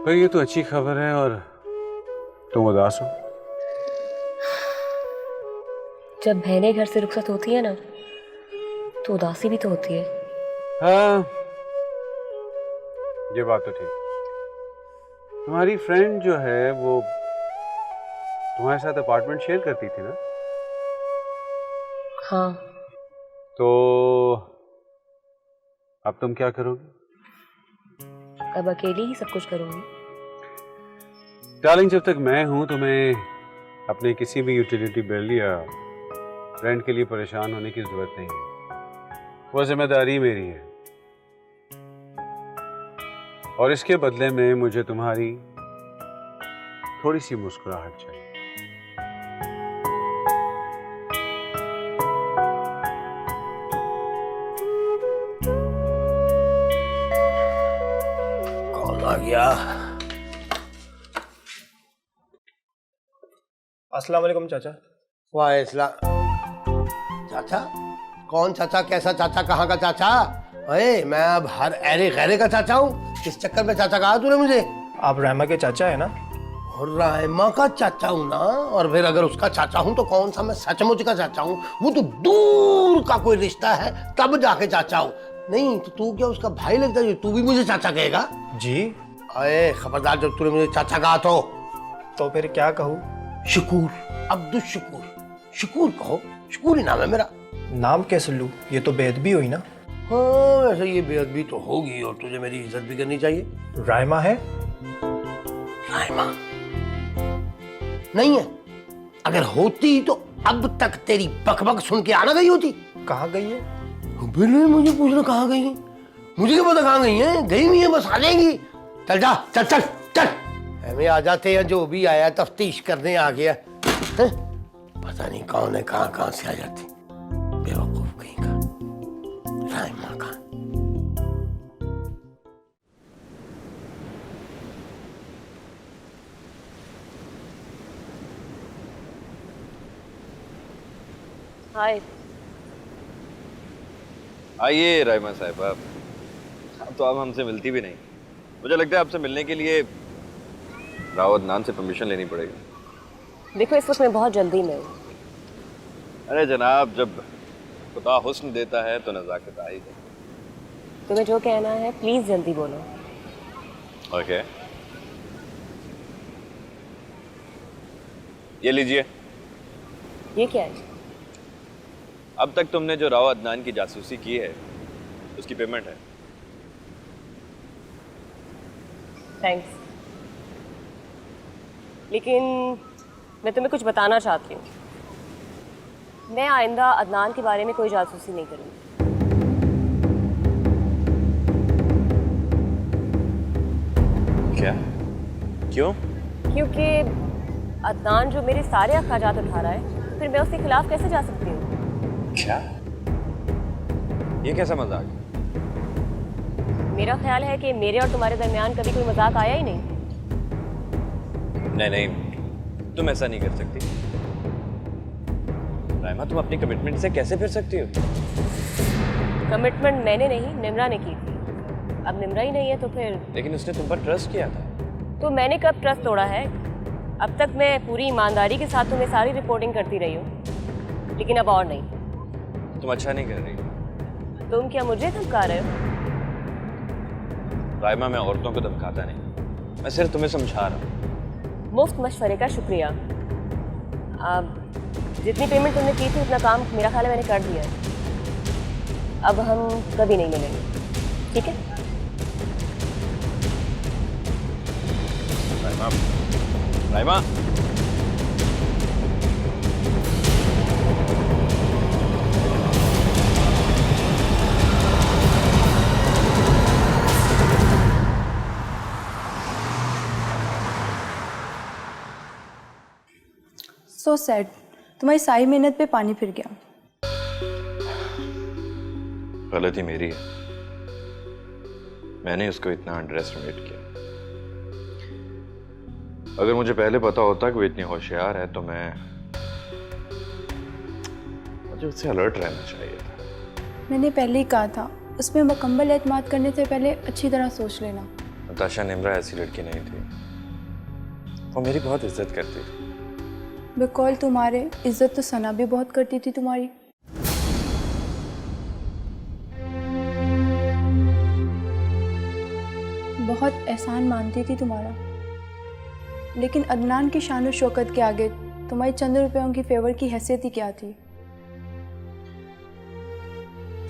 A: पर ये तो अच्छी खबर है और तुम उदास हो।
C: जब बहनें घर से रुखसत होती है ना तो उदासी भी तो होती है।
L: हाँ, ये बात तो ठीक। तुम्हारी फ्रेंड जो है वो तुम्हारे साथ अपार्टमेंट शेयर करती थी ना?
C: हाँ।
L: तो अब तुम क्या करोगी?
C: अब अकेली ही सब कुछ करूंगी।
L: डार्लिंग, जब तक मैं हूं तुम्हें अपने किसी भी यूटिलिटी बिल या रेंट के लिए परेशान होने की जरूरत नहीं है। वो जिम्मेदारी मेरी है और इसके बदले में मुझे तुम्हारी थोड़ी सी मुस्कुराहट चाहिए।
J: कौन आ गया?
M: अस्सलाम वालेकुम चाचा।
J: वाह, चाचा? कौन चाचा? कैसा चाचा? कहाँ का चाचा? अरे मैं अब हर ऐरे गैरे का चाचा हूँ। किस चक्कर में चाचा कहा तूने मुझे?
M: आप रायमा के चाचा है ना?
J: और रायमा का चाचा हूँ ना, और फिर अगर उसका चाचा हूँ तो कौन सा मैं सचमुच का चाचा हूँ? वो तो दूर का कोई रिश्ता है तब जाके चाचा हूँ। नहीं तो तू क्या उसका भाई लगता है? तू भी मुझे चाचा कहेगा?
M: जी।
J: अरे खबरदार, जब तूने मुझे चाचा कहा तो
M: फिर क्या कहूँ?
J: शकूर, अब्दुल शकूर। शकूर कहो, शकूर ही नाम है मेरा।
M: नाम कैसे लूँ? ये तो बेअदबी हुई ना।
J: हाँ, वैसे ये बेअदबी तो होगी और तुझे मेरी इज्जत भी करनी चाहिए।
M: रायमा है?
J: रायमा नहीं है। अगर होती तो अब तक तेरी बकबक सुन के आना गई होती।
M: कहाँ गई है?
J: बिल्कुल मुझे पूछना कहाँ गई है? मुझे क्या पता कहाँ गई है? गई हुई है, बस आ जाएंगी। चल जा, चल चल चल। हमें आ जाते हैं, जो भी आया तफ्तीश करने आ गया है? पता नहीं कौन है, कहाँ कहाँ से आ जाती। बेवकूफ कहीं का। रायमा का
C: हाय।
F: आइए रायमा साहिबा। अब तो आप हमसे मिलती भी नहीं। मुझे लगता है आपसे मिलने के लिए रावत नान से परमिशन लेनी पड़ेगी।
C: देखो, इस वक्त मैं बहुत जल्दी में हूँ।
F: अरे जनाब, जब खुदा हुस्न देता है तो नज़ाकत आ ही जाती है।
C: तुम्हें जो कहना है प्लीज जल्दी बोलो।
F: ओके, ये लीजिए।
C: ये क्या है?
F: अब तक तुमने जो राव अदनान की जासूसी की है उसकी पेमेंट है।
C: थैंक्स। लेकिन मैं तुम्हें कुछ बताना चाहती हूँ। मैं आइंदा अदनान के बारे में कोई जासूसी नहीं करूँगी।
F: क्या? क्यों?
C: क्योंकि अदनान जो मेरे सारे अखराजात उठा रहा है, तो फिर मैं उसके खिलाफ कैसे जा सकती हूँ?
F: क्या? ये कैसा मजाक?
C: मेरा ख्याल है कि मेरे और तुम्हारे दरमियान कभी कोई मजाक आया ही नहीं।
F: नहीं, तुम ऐसा नहीं कर सकती। रायमा, तुम अपनी कमिटमेंट से कैसे फिर सकती हो?
C: कमिटमेंट मैंने नहीं, निम्रा ने की थी। अब निम्रा ही नहीं है तो फिर।
F: लेकिन उसने तुम पर ट्रस्ट किया था।
C: तो मैंने कब ट्रस्ट तोड़ा है? अब तक मैं पूरी ईमानदारी के साथ तुम्हें सारी रिपोर्टिंग करती रही हूँ, लेकिन अब और नहीं।
F: तुम अच्छा नहीं कर रही।
C: तुम क्या मुझे धमका रहे हो?
F: रायमा, मैं औरतों को धमकाता नहीं, मैं सिर्फ तुम्हें समझा रहा हूँ।
C: मुफ्त मशवरे का शुक्रिया। अब जितनी पेमेंट तुमने की थी उतना काम मेरा ख्याल है मैंने कर दिया है। अब हम कभी नहीं मिलेंगे, ठीक है?
F: रायमा,
E: सो सैड, तुम्हारी सारी मेहनत पे पानी फिर गया।
F: गलती मेरी है, मैंने उसको इतना अंडर एस्टिमेट किया। अगर मुझे पहले पता होता कि वो इतनी होशियार है तो मुझे उससे अलर्ट रहना चाहिए था।
E: मैंने पहले ही कहा था, उसमें मुकम्मल एतमाद करने से पहले अच्छी तरह सोच लेना।
F: नताशा निम्रा ऐसी लड़की नहीं थी, वो मेरी बहुत इज्जत करती थी।
E: बेकौल तुम्हारे इज्जत तो सना भी बहुत करती थी तुम्हारी। बहुत एहसान मानती थी तुम्हारा, लेकिन अदनान की शान और शौकत के आगे तुम्हारी चंद रुपयों की फेवर की हैसियत ही क्या थी?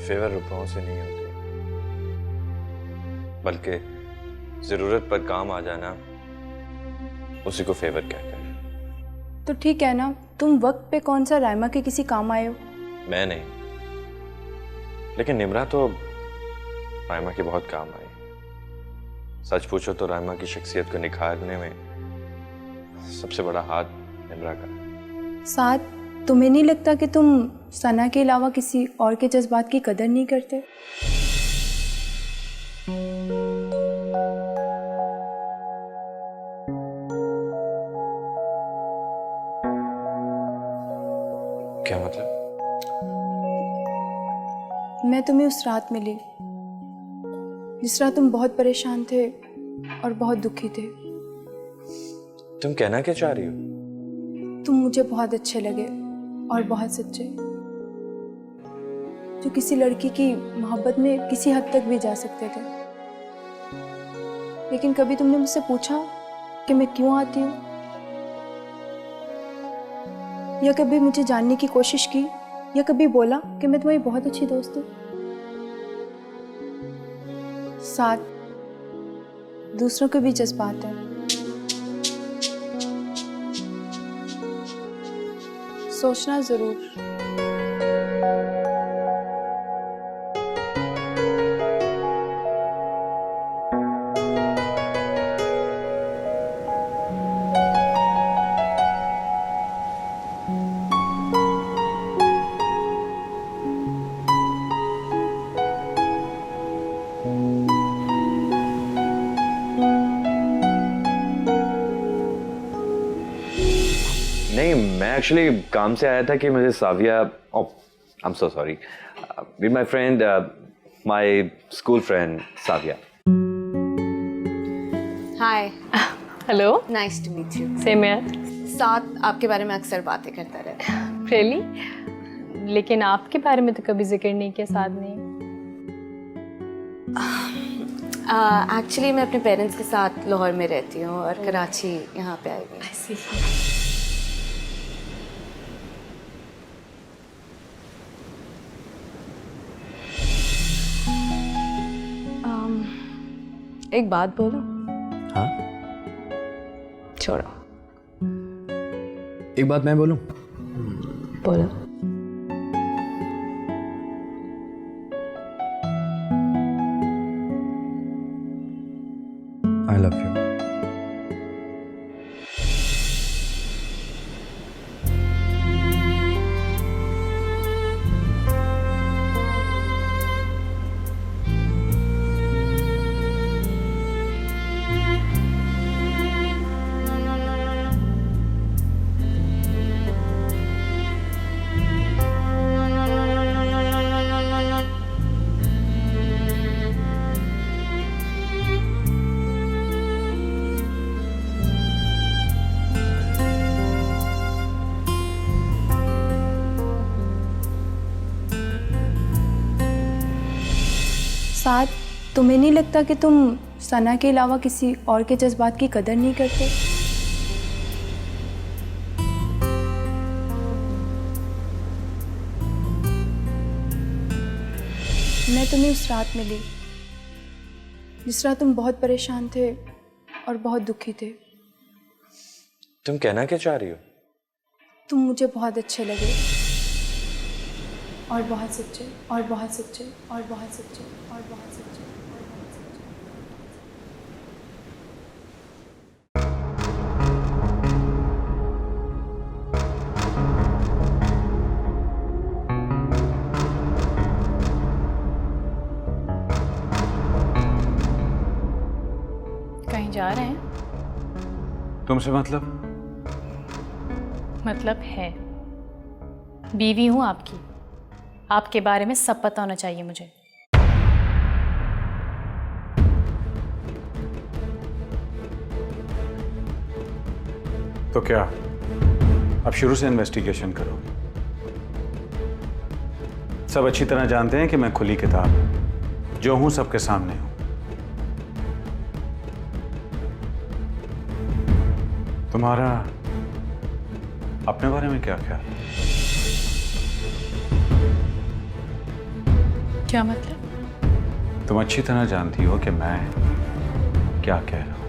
F: फेवर रुपयों से नहीं होती, बल्कि जरूरत पर काम आ जाना, उसी को फेवर कहते हैं।
E: तो ठीक है ना, तुम वक्त पे कौन सा रायमा के किसी काम आए हो?
F: मैं नहीं, लेकिन निम्रा तो रायमा के बहुत काम आई। सच पूछो तो रायमा की शख्सियत को निखारने में सबसे बड़ा हाथ निम्रा का।
E: साथ, तुम्हें नहीं लगता कि तुम सना के अलावा किसी और के जज्बात की कदर नहीं करते?
F: क्या मतलब?
E: मैं तुम्हें उस रात मिली जिस रात तुम बहुत परेशान थे और बहुत दुखी थे।
F: तुम कहना क्या चाह रही हो?
E: तुम मुझे बहुत अच्छे लगे और बहुत सच्चे, जो किसी लड़की की मोहब्बत में किसी हद तक भी जा सकते थे। लेकिन कभी तुमने मुझसे पूछा कि मैं क्यों आती हूँ, या कभी मुझे जानने की कोशिश की, या कभी बोला कि मैं तुम्हारी बहुत अच्छी दोस्त हूँ? साथ, दूसरों के भी जज्बात हैं, सोचना जरूर।
F: नहीं, मैं एक्चुअली काम से आया था कि मुझे Saviya, oh I am so sorry, with my friend, my school friend Saviya.
G: Hi,
B: hello,
G: nice to meet you.
B: Same यार।
G: साथ आपके बारे में अक्सर बातें करता रहता है।
B: रियली? लेकिन आपके बारे में तो कभी जिक्र नहीं किया साथ ने।
G: एक्चुअली मैं अपने पेरेंट्स के साथ लाहौर में रहती हूँ और कराची यहाँ पे आई हुई। एक बात बोलो।
F: हाँ?
G: छोड़ो।
F: एक बात मैं बोलूं?
G: बोलो।
F: I love you.
E: साथ, तुम्हें नहीं लगता कि तुम सना के अलावा किसी और के जज्बात की कदर नहीं करते? मैं तुम्हें उस रात मिली जिस रात तुम बहुत परेशान थे और बहुत दुखी थे।
F: तुम कहना क्या चाह रही हो?
E: तुम मुझे बहुत अच्छे लगे और बहुत सच्चे, और बहुत सच्चे, और बहुत सच्चे, और बहुत सच्चे, और बहुत सच्चे।
B: कहीं जा रहे हैं?
A: तुमसे मतलब?
B: मतलब है, बीवी हूं आपकी, आपके बारे में सब पता होना चाहिए मुझे।
A: तो क्या अब शुरू से इन्वेस्टिगेशन करोगे? सब अच्छी तरह जानते हैं कि मैं खुली किताब हूं, जो हूं सबके सामने हूं। तुम्हारा अपने बारे में क्या ख्याल?
B: क्या मतलब?
A: तुम अच्छी तरह जानती हो कि मैं क्या कह रहा हूं।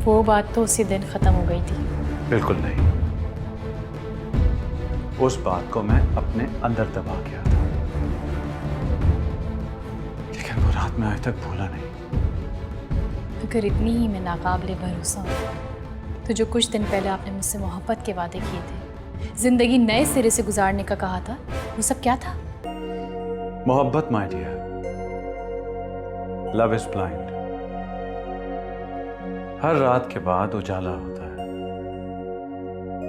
B: वो बात तो उसी दिन खत्म हो गई थी।
A: बिल्कुल नहीं, उस बात को मैं अपने अंदर दबा गया था, लेकिन वो रात में आज तक भूला नहीं।
B: अगर इतनी ही मैं नाकाबिले भरोसा हूँ तो जो कुछ दिन पहले आपने मुझसे मोहब्बत के वादे किए थे, जिंदगी नए सिरे से गुजारने का कहा था, वो सब क्या था?
A: मोहब्बत my dear, love is blind. हर रात के बाद उजाला होता है,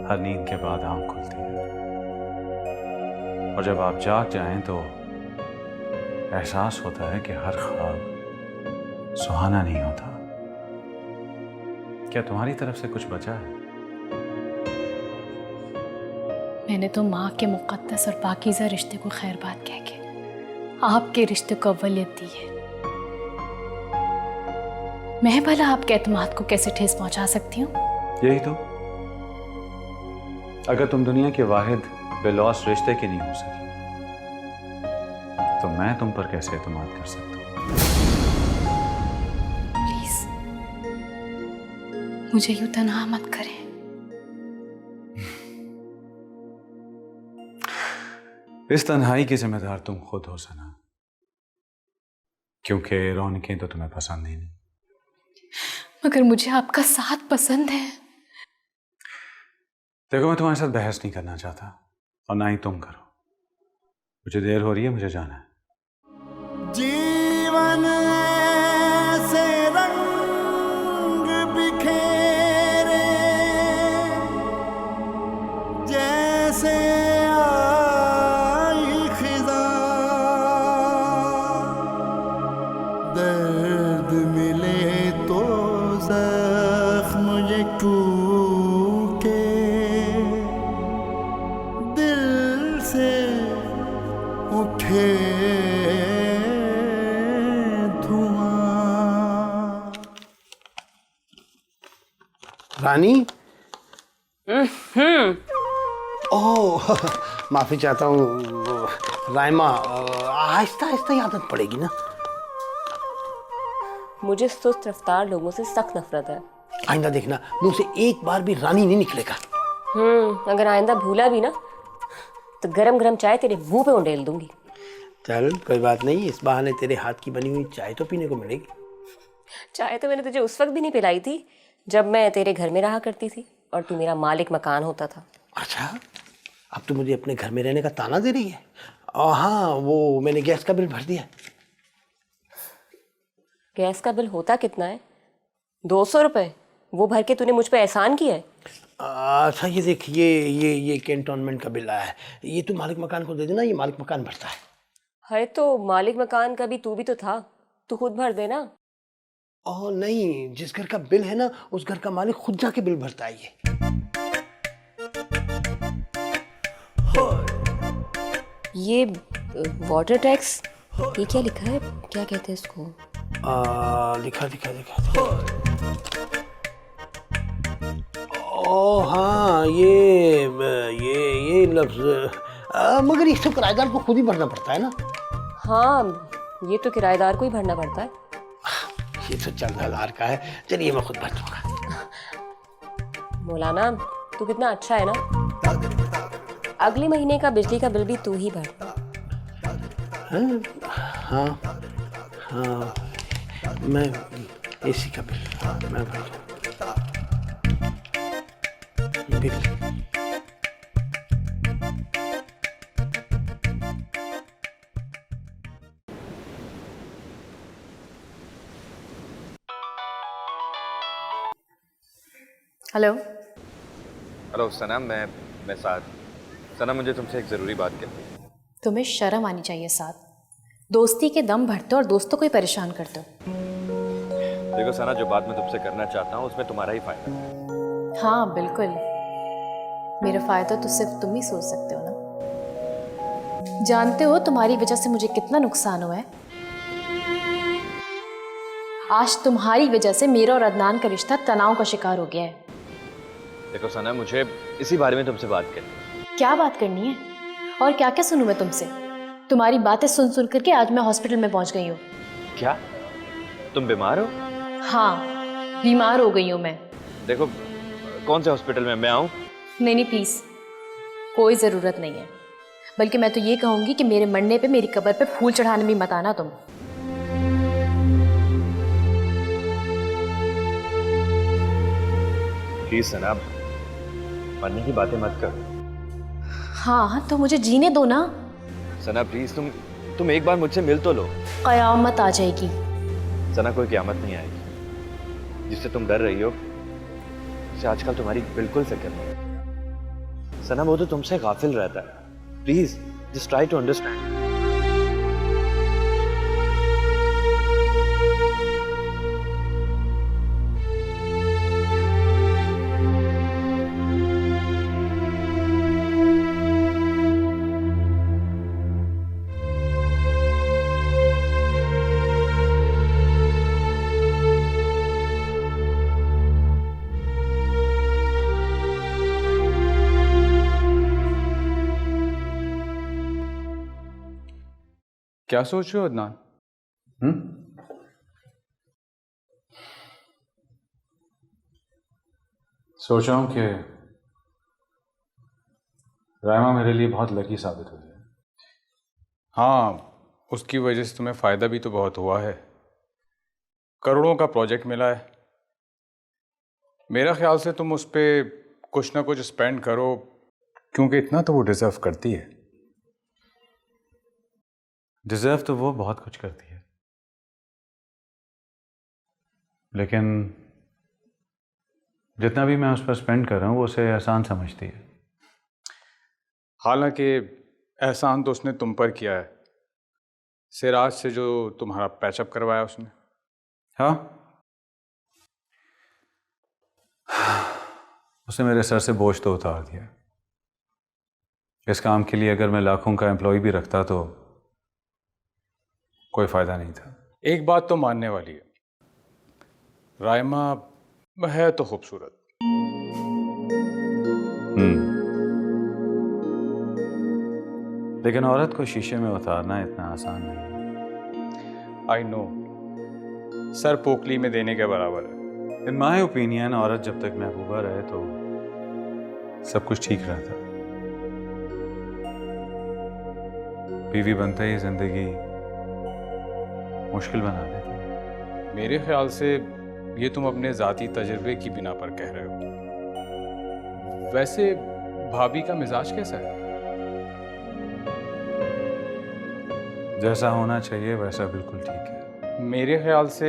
A: हर नींद के बाद आंख खुलती है, और जब आप जाग जाएं तो एहसास होता है कि हर ख्वाब सुहाना नहीं होता। क्या तुम्हारी तरफ से कुछ बचा है?
B: मैंने तो माँ के मुक़द्दस और पाकीज़ा रिश्ते को खैर बात कह के आपके रिश्ते को अव्वलियत दी है। मैं भला आपके एतमाद को कैसे ठेस पहुंचा सकती हूँ?
A: यही तो, अगर तुम दुनिया के वाहिद बेलौस रिश्ते की नहीं हो सकी तो मैं तुम पर कैसे एतमाद कर सकता हूँ?
B: प्लीज मुझे यूं तन्हा मत करें।
A: इस तन्हाई की जिम्मेदार तुम खुद हो सना, क्योंकि रौनकें तो तुम्हें पसंद ही नहीं।
B: मगर मुझे आपका साथ पसंद है।
A: देखो, मैं तुम्हारे साथ बहस नहीं करना चाहता और ना ही तुम करो। मुझे देर हो रही है, मुझे जाना है।
N: जीवन से रंग बिखेरे जैसे आई खिज़ा, दर्द मिले तो जख्म मुझे टूके, दिल से उठे
J: रानी। ओह माफ़ी चाहता हूँ रायमा, आहिस्ता आहिस्ता ही आदत पड़ेगी ना।
C: मुझे सुस्त रफ्तार लोगों से सख्त नफरत है।
J: आइंदा देखना मुंह से एक बार भी रानी नहीं निकलेगा।
C: अगर आइंदा भूला भी ना तो गरम गरम चाय तेरे मुंह पे उंडेल दूंगी।
J: चल कोई बात नहीं, इस बहाने तेरे हाथ की बनी हुई चाय तो पीने को मिलेगी।
C: चाय तो मैंने तुझे उस वक्त भी नहीं पिलाई थी जब मैं तेरे घर में रहा करती थी और तू मेरा मालिक मकान होता था।
J: अच्छा, अब तो मुझे अपने घर में रहने का ताना दे रही है। हाँ, वो मैंने गैस का बिल भर दिया।
C: गैस का बिल होता कितना है? 200 रुपये। वो भर के तूने मुझ पे एहसान किया है।
J: अच्छा ये देख, ये कैंटोनमेंट का बिल आया है, ये तू मालिक मकान को दे देना, ये मालिक मकान भरता है।
C: है तो मालिक मकान का भी तू भी तो था, तू खुद भर देना।
J: ओह नहीं, जिस घर का बिल है ना उस घर का मालिक खुद जाके बिल भरता है।
C: ये वाटर टैक्स, ये क्या लिखा है, क्या कहते हैं इसको?
J: लिखा। ओह हाँ, ये लफ्ज, मगर ये सब किराएदार को खुद ही भरना पड़ता है ना।
C: हाँ, ये तो किराएदार को ही भरना पड़ता है।
J: ये तो 14,000 का है, चलिए मैं खुद भर दूंगा।
C: मौलाना तू कितना अच्छा है ना, अगले महीने का बिजली का बिल भी तू ही भर।
J: हाँ, मैं एसी का बिल मैं भर दूंगा। Bill
B: hello.
F: हेलो सना, मैं साथ। सना, मुझे तुमसे एक ज़रूरी बात करनी है।
B: तुम्हें शर्म आनी चाहिए साथ, दोस्ती के दम भरते हो और दोस्तों को ही परेशान करते हो।
F: देखो सना, जो बात मैं तुमसे करना चाहता हूँ उसमें तुम्हारा ही फायदा है।
B: हाँ बिल्कुल, मेरा फ़ायदा तो सिर्फ तुम ही सोच सकते हो ना। जानते हो तुम्हारी वजह से मुझे कितना नुकसान हुआ है। आज तुम्हारी वजह से मेरा और अदनान का रिश्ता तनाव का शिकार हो गया है।
F: देखो सना, मुझे इसी बारे में तुमसे बात करनी है।
B: क्या बात करनी है और क्या क्या सुनूं मैं तुमसे? तुम्हारी बातें सुन सुन करके आज मैं हॉस्पिटल में पहुंच गई हूँ।
F: क्या तुम बीमार हो?
B: हाँ, बीमार हो गई हूँ मैं।
F: देखो, कौन से हॉस्पिटल में, मैं आऊँ?
B: नहीं नहीं प्लीज, कोई ज़रूरत नहीं है। बल्कि मैं तो ये कहूँगी कि मेरे मरने पे मेरी कब्र पे फूल चढ़ाने भी मत आना तुम।
F: प्लीज सना, मरने की बातें मत कर।
B: हाँ तो मुझे जीने दो ना।
F: सना प्लीज, तुम एक बार मुझसे मिल तो लो।
B: कयामत आ जाएगी।
F: सना, कोई क़यामत नहीं आएगी। जिससे तुम डर रही हो उससे आजकल तुम्हारी बिल्कुल फिक्र नहीं। सना, वो तो तुमसे गाफिल रहता है। Please just try to understand.
K: क्या सोच रहे हो अदनान?
A: सोच रहा हूँ कि रायमा मेरे लिए बहुत लकी साबित हुई है।
K: हाँ, उसकी वजह से तुम्हें फ़ायदा भी तो बहुत हुआ है। करोड़ों का प्रोजेक्ट मिला है। मेरा ख्याल से तुम उस पर कुछ ना कुछ स्पेंड करो, क्योंकि इतना तो वो डिज़र्व करती है।
A: डिजर्व तो वो बहुत कुछ करती है, लेकिन जितना भी मैं उस पर स्पेंड कर रहा हूँ वो उसे एहसान समझती है।
K: हालांकि एहसान तो उसने तुम पर किया है, सिराज से जो तुम्हारा पैचअप करवाया उसने।
A: हाँ, उसने मेरे सर से बोझ तो उतार दिया। इस काम के लिए अगर मैं लाखों का एम्प्लॉय भी रखता तो कोई फायदा नहीं था।
K: एक बात तो मानने वाली है, रायमा है तो खूबसूरत।
A: लेकिन औरत को शीशे में उतारना इतना आसान नहीं।
K: आई नो, सर पोकली में देने के बराबर है।
A: इन माय ओपिनियन औरत जब तक महबूबा रहे तो सब कुछ ठीक रहता। बीवी बनते ही जिंदगी मुश्किल बना देती।
K: मेरे ख्याल से ये तुम अपने ज़ाती तजुर्बे की बिना पर कह रहे हो। वैसे भाभी का मिजाज कैसा है?
A: जैसा होना चाहिए वैसा बिल्कुल ठीक है।
K: मेरे ख्याल से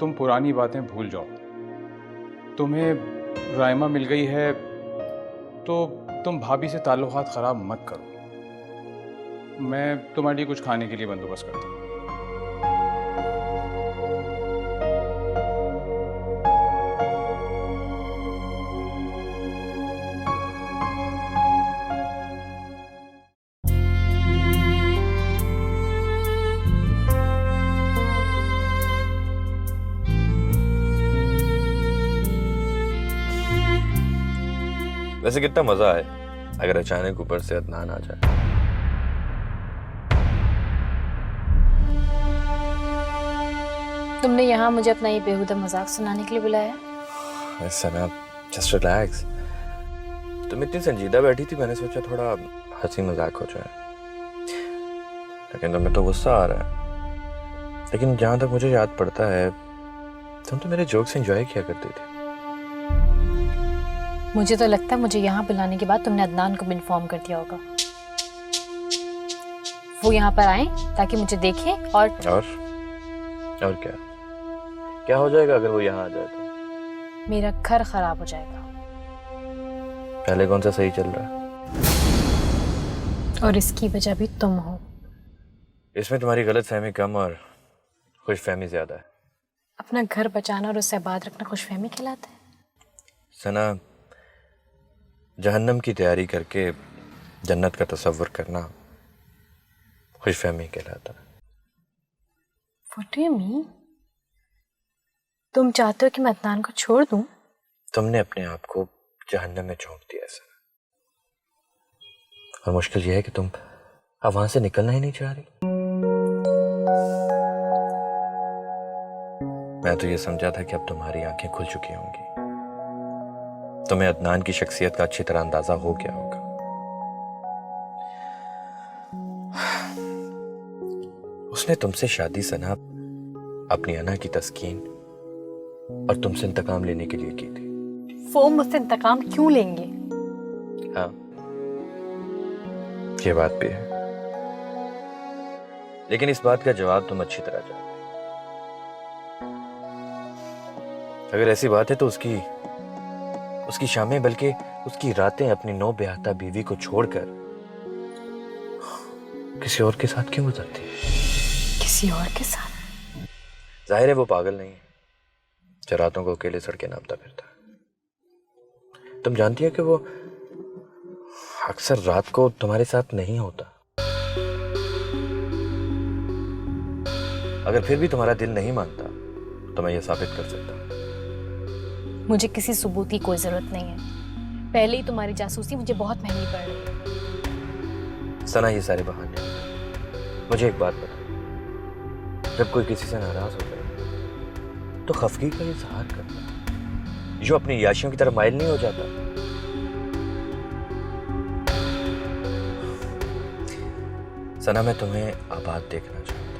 K: तुम पुरानी बातें भूल जाओ। तुम्हें रायमा मिल गई है तो तुम भाभी से ताल्लुकात ख़राब मत करो। मैं तुम्हारे लिए कुछ खाने के लिए बंदोबस्त करता हूँ।
F: वैसे कितना मजा है अगर अचानक ऊपर से अदनान आ जाए।
B: तुमने यहाँ मुझे अपना ये बेहुदा मजाक सुनाने के लिए बुलाया?
F: सना, जस्ट रिलैक्स। तुम इतनी संजीदा बैठी थी, मैंने सोचा थोड़ा हंसी मजाक हो जाए, लेकिन तुम्हें तो गुस्सा आ रहा है। लेकिन जहां तक मुझे याद पड़ता है तुम तो मेरे जोक्स एंजॉय किया करती थी।
B: मुझे तो लगता है मुझे यहाँ बुलाने के बाद तुमने अदनान को भी इन्फॉर्म कर दिया होगा। वो यहाँ पर आए ताकि मुझे देखें और
F: क्या हो जाएगा अगर वो यहाँ आ जाए तो?
B: मेरा घर खराब हो जाएगा।
F: पहले कौन सा सही चल रहा है?
B: और इसकी वजह भी तुम हो।
F: इसमें तुम्हारी गलतफहमी कम और खुशफहमी ज्यादा है।
B: अपना घर बचाना और उससे आबाद रखना खुशफहमी कहलाता है?
F: सना, जहन्नम की तैयारी करके जन्नत का तसव्वुर करना खुशफहमी कहलाता है।
B: What do you mean? तुम चाहते हो कि मैं अदनान को छोड़ दूं?
F: तुमने अपने आप को जहन्नम में झोंक दिया सना। और मुश्किल यह है कि तुम अब वहां से निकलना ही नहीं चाह रही। मैं तो ये समझा था कि अब तुम्हारी आंखें खुल चुकी होंगी, तुम्हें अदनान की शख्सियत का अच्छी तरह अंदाजा हो गया होगा। उसने तुमसे शादी सना अपनी अना की तस्कीन और तुमसे इंतकाम लेने के लिए की थी।
B: वो मुझसे इंतकाम क्यों लेंगे?
F: हाँ, ये बात भी है, लेकिन इस बात का जवाब तुम अच्छी तरह जानते हो। अगर ऐसी बात है तो उसकी शामें बल्कि उसकी रातें अपनी नौ ब्याहता बीवी को छोड़कर किसी और के साथ क्यों गुजरती है?
B: किसी और के साथ?
F: जाहिर है वो पागल नहीं है जो रातों को अकेले सड़कें नापता फिरता है। तुम जानती हो कि वो अक्सर रात को तुम्हारे साथ नहीं होता। अगर फिर भी तुम्हारा दिल नहीं मानता तो मैं ये साबित कर सकता हूं।
B: मुझे किसी सबूत की कोई जरूरत नहीं है। पहले ही तुम्हारी जासूसी मुझे बहुत महंगी पड़ रही है।
F: सना, ये सारे बहाने। मुझे एक बात बता, जब कोई किसी से नाराज होता है तो खफगी का इजहार करता है, जो अपनी याशियों की तरफ माइल नहीं हो जाता। सना, मैं तुम्हें आबाद देखना चाहता हूं,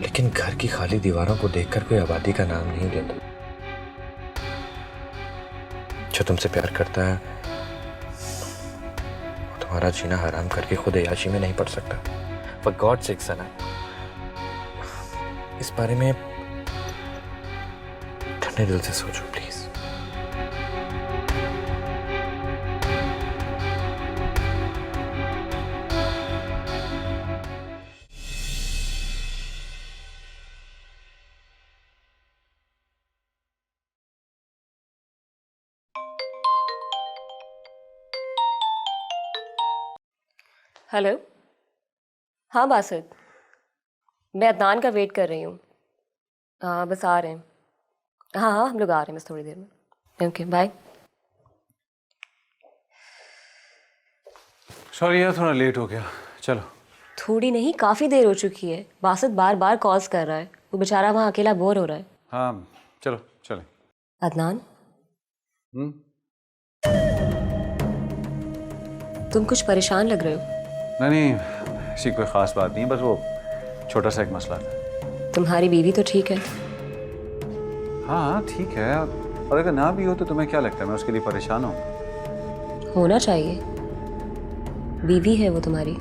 F: लेकिन घर की खाली दीवारों को देखकर कोई आबादी का नाम नहीं लेता। जो तुमसे प्यार करता है वो तुम्हारा जीना हराम करके खुद अय्याशी में नहीं पड़ सकता। For God's sake, सना, इस बारे में ठंडे दिल से सोचो प्लीज।
C: हेलो, हाँ बासित, मैं अदनान का वेट कर रही हूँ। हाँ बस आ रहे हैं। हाँ, हम लोग आ रहे हैं बस थोड़ी देर में। Okay, bye.
A: सॉरी यार, थोड़ा लेट हो गया। चलो।
C: थोड़ी नहीं, काफ़ी देर हो चुकी है। बासित बार बार कॉल्स कर रहा है, वो बेचारा वहाँ अकेला बोर हो रहा है।
A: हाँ चलो चले।
C: अदनान, तुम कुछ परेशान लग रहे हो।
A: नहीं, ऐसी कोई ख़ास बात नहीं, बस वो छोटा सा एक मसला था।
C: तुम्हारी बीवी तो ठीक है?
A: हाँ ठीक है, और अगर ना भी हो तो तुम्हें क्या लगता है मैं उसके लिए परेशान हूँ?
C: होना चाहिए, बीवी है वो तुम्हारी।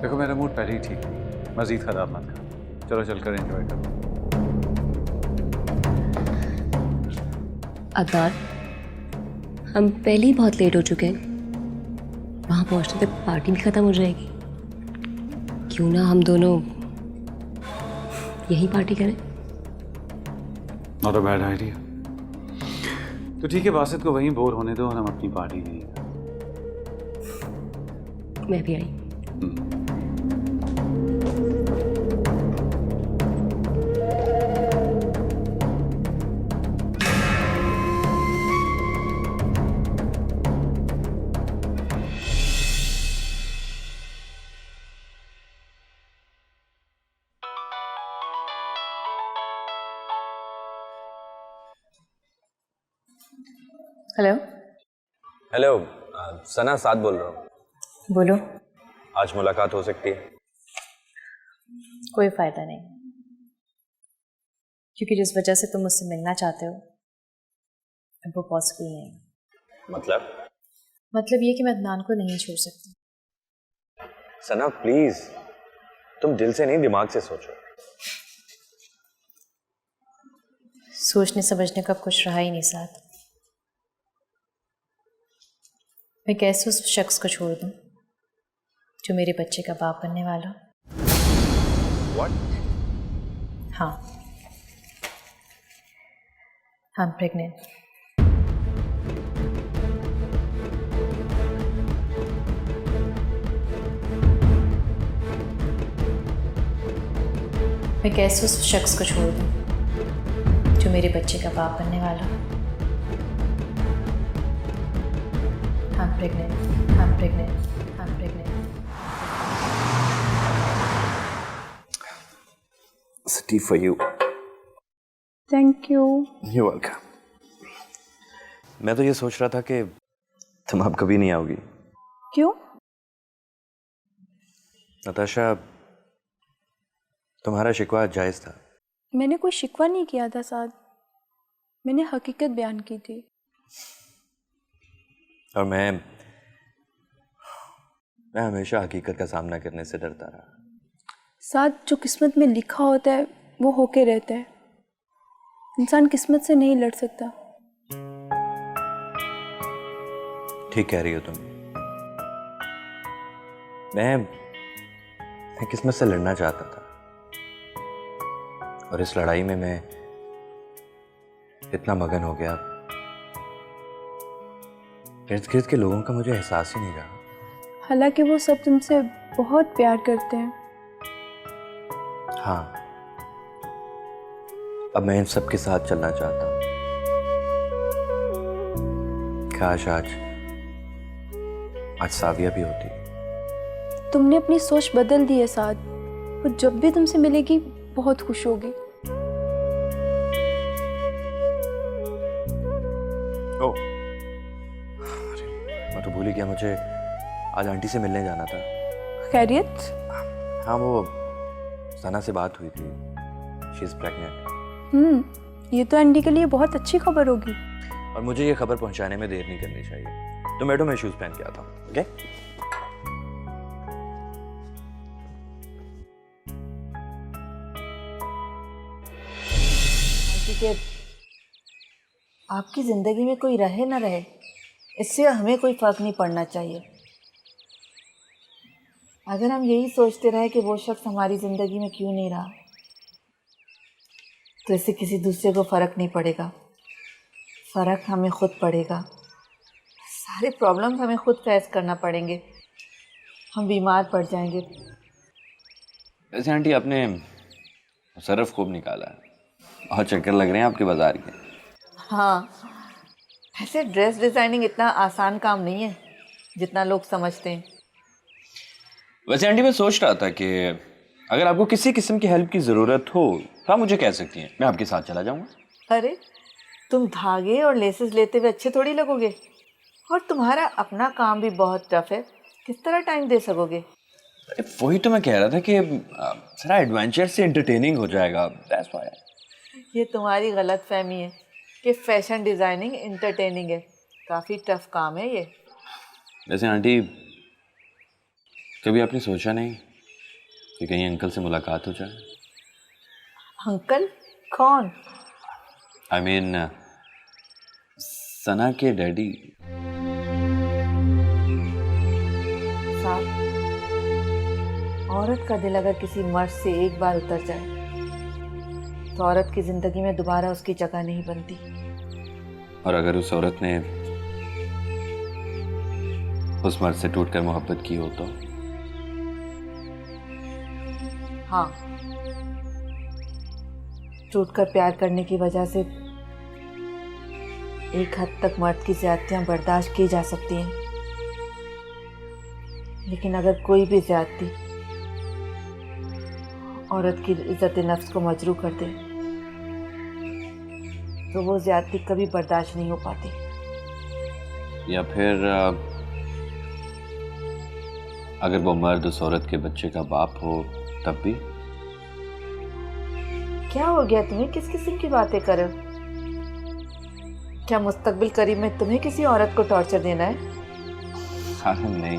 A: देखो मेरा मूड पहले ही ठीक है, मज़ीद ख़राब मत कर। चलो चलकर एंजॉय करो।
C: अदनान, हम पहले ही बहुत लेट हो चुके हैं। वहाँ पहुँचने तक पार्टी भी ख़त्म हो जाएगी। क्यों ना हम दोनों यही पार्टी करें?
A: Not a bad idea. तो ठीक है, बासित को वहीं बोर होने दो और हम अपनी पार्टी नहीं।
C: मैं भी आई। हेलो।
F: हेलो, सना साथ बोल रहा हूँ।
B: बोलो।
F: आज मुलाकात हो सकती है?
B: कोई फायदा नहीं, क्योंकि जिस वजह से तुम मुझसे मिलना चाहते हो वो पॉसिबल नहीं।
F: मतलब
B: ये कि मैं अदनान को नहीं छोड़ सकती।
F: सना प्लीज, तुम दिल से नहीं दिमाग से सोचो।
B: सोचने समझने का कुछ रहा ही नहीं साथ। मैं कैसे उस शख्स को छोड़ दूं जो मेरे बच्चे का बाप बनने वाला?
F: What?
B: हाँ, I'm pregnant। मैं मैं कैसे उस शख्स को छोड़ दूँ जो मेरे बच्चे का बाप बनने वाला हो। I'm pregnant, I'm pregnant, I'm pregnant.
F: It's a tea for you.
E: Thank you.
F: You're welcome. मैं तो ये सोच रहा था कि तुम अब कभी नहीं आओगी।
E: क्यों?
F: नताशा, तुम्हारा शिकवा जायज था।
E: मैंने कोई शिकवा नहीं किया था साद, मैंने हकीकत बयान की थी।
F: और मैं हमेशा हकीकत का सामना करने से डरता रहा।
E: साद, जो किस्मत में लिखा होता है वो होके रहता है। इंसान किस्मत से नहीं लड़ सकता।
F: ठीक कह रही हो तुम। मैं किस्मत से लड़ना चाहता था, और इस लड़ाई में मैं इतना मगन हो गया, इर्द गिर्द के लोगों का मुझे एहसास ही नहीं रहा।
E: हालांकि वो सब तुमसे बहुत प्यार करते हैं।
F: हाँ, अब मैं इन सब के साथ चलना चाहता हूँ। काश आज साविया भी होती।
E: तुमने अपनी सोच बदल दी है साद, वो जब भी तुमसे मिलेगी बहुत खुश होगी।
F: ओ, मैं तो भूल ही गया, मुझे आज आंटी से मिलने जाना था।
E: खैरियत?
F: हाँ, वो सना से बात हुई थी। She is pregnant.
E: ये तो आंटी के लिए बहुत अच्छी खबर होगी।
F: और मुझे ये खबर पहुंचाने में देर नहीं करनी चाहिए। तो मैडम, मैं शूज पहन के आता हूँ। ओके?
I: कि आपकी ज़िंदगी में कोई रहे ना रहे, इससे हमें कोई फ़र्क नहीं पड़ना चाहिए। अगर हम यही सोचते रहे कि वो शख्स हमारी ज़िंदगी में क्यों नहीं रहा, तो इससे किसी दूसरे को फ़र्क नहीं पड़ेगा। फ़र्क हमें खुद पड़ेगा। सारे प्रॉब्लम्स हमें खुद फेस करना पड़ेंगे। हम बीमार पड़ जाएंगे।
F: वैसे आंटी, आपने सरफ खूब निकाला है और चक्कर लग रहे हैं आपके बाजार के।
I: हाँ, ऐसे ड्रेस डिज़ाइनिंग इतना आसान काम नहीं है जितना लोग समझते हैं।
F: वैसे आंटी, मैं सोच रहा था कि अगर आपको किसी किस्म की हेल्प की ज़रूरत हो तो आप मुझे कह सकती हैं, मैं आपके साथ चला जाऊंगा।
I: अरे, तुम धागे और लेसेस लेते हुए अच्छे थोड़ी लगोगे, और तुम्हारा अपना काम भी बहुत टफ है, किस तरह टाइम दे सकोगे?
F: वही तो मैं कह रहा था कि सारा एडवेंचर से एंटरटेनिंग हो जाएगा। That's why.
I: ये तुम्हारी गलत फहमी है कि फैशन डिज़ाइनिंग एंटरटेनिंग है। काफ़ी टफ काम है ये।
F: वैसे आंटी, कभी आपने सोचा नहीं कि कहीं अंकल से मुलाकात हो जाए?
I: अंकल? कौन?
F: आई मीन सना के डैडी।
I: साहब, औरत का दिल अगर किसी मर्द से एक बार उतर जाए तो औरत की जिंदगी में दोबारा उसकी जगह नहीं बनती।
F: और अगर उस औरत ने उस मर्द से टूटकर मोहब्बत की हो तो?
I: हाँ, टूटकर प्यार करने की वजह से एक हद तक मर्द की ज्यादतियां बर्दाश्त की जा सकती हैं, लेकिन अगर कोई भी ज्यादती औरत की इज्जत नफ्स को मजरू कर दे तो वो ज्यादती कभी बर्दाश्त नहीं हो पाती।
F: या फिर अगर वो मर्द उस औरत के बच्चे का बाप हो तब भी?
I: क्या हो गया तुम्हें? किस किस्म की बातें कर रहे हो? क्या मुस्तकबिल करीब में तुम्हें किसी औरत को टॉर्चर देना है?
F: नहीं,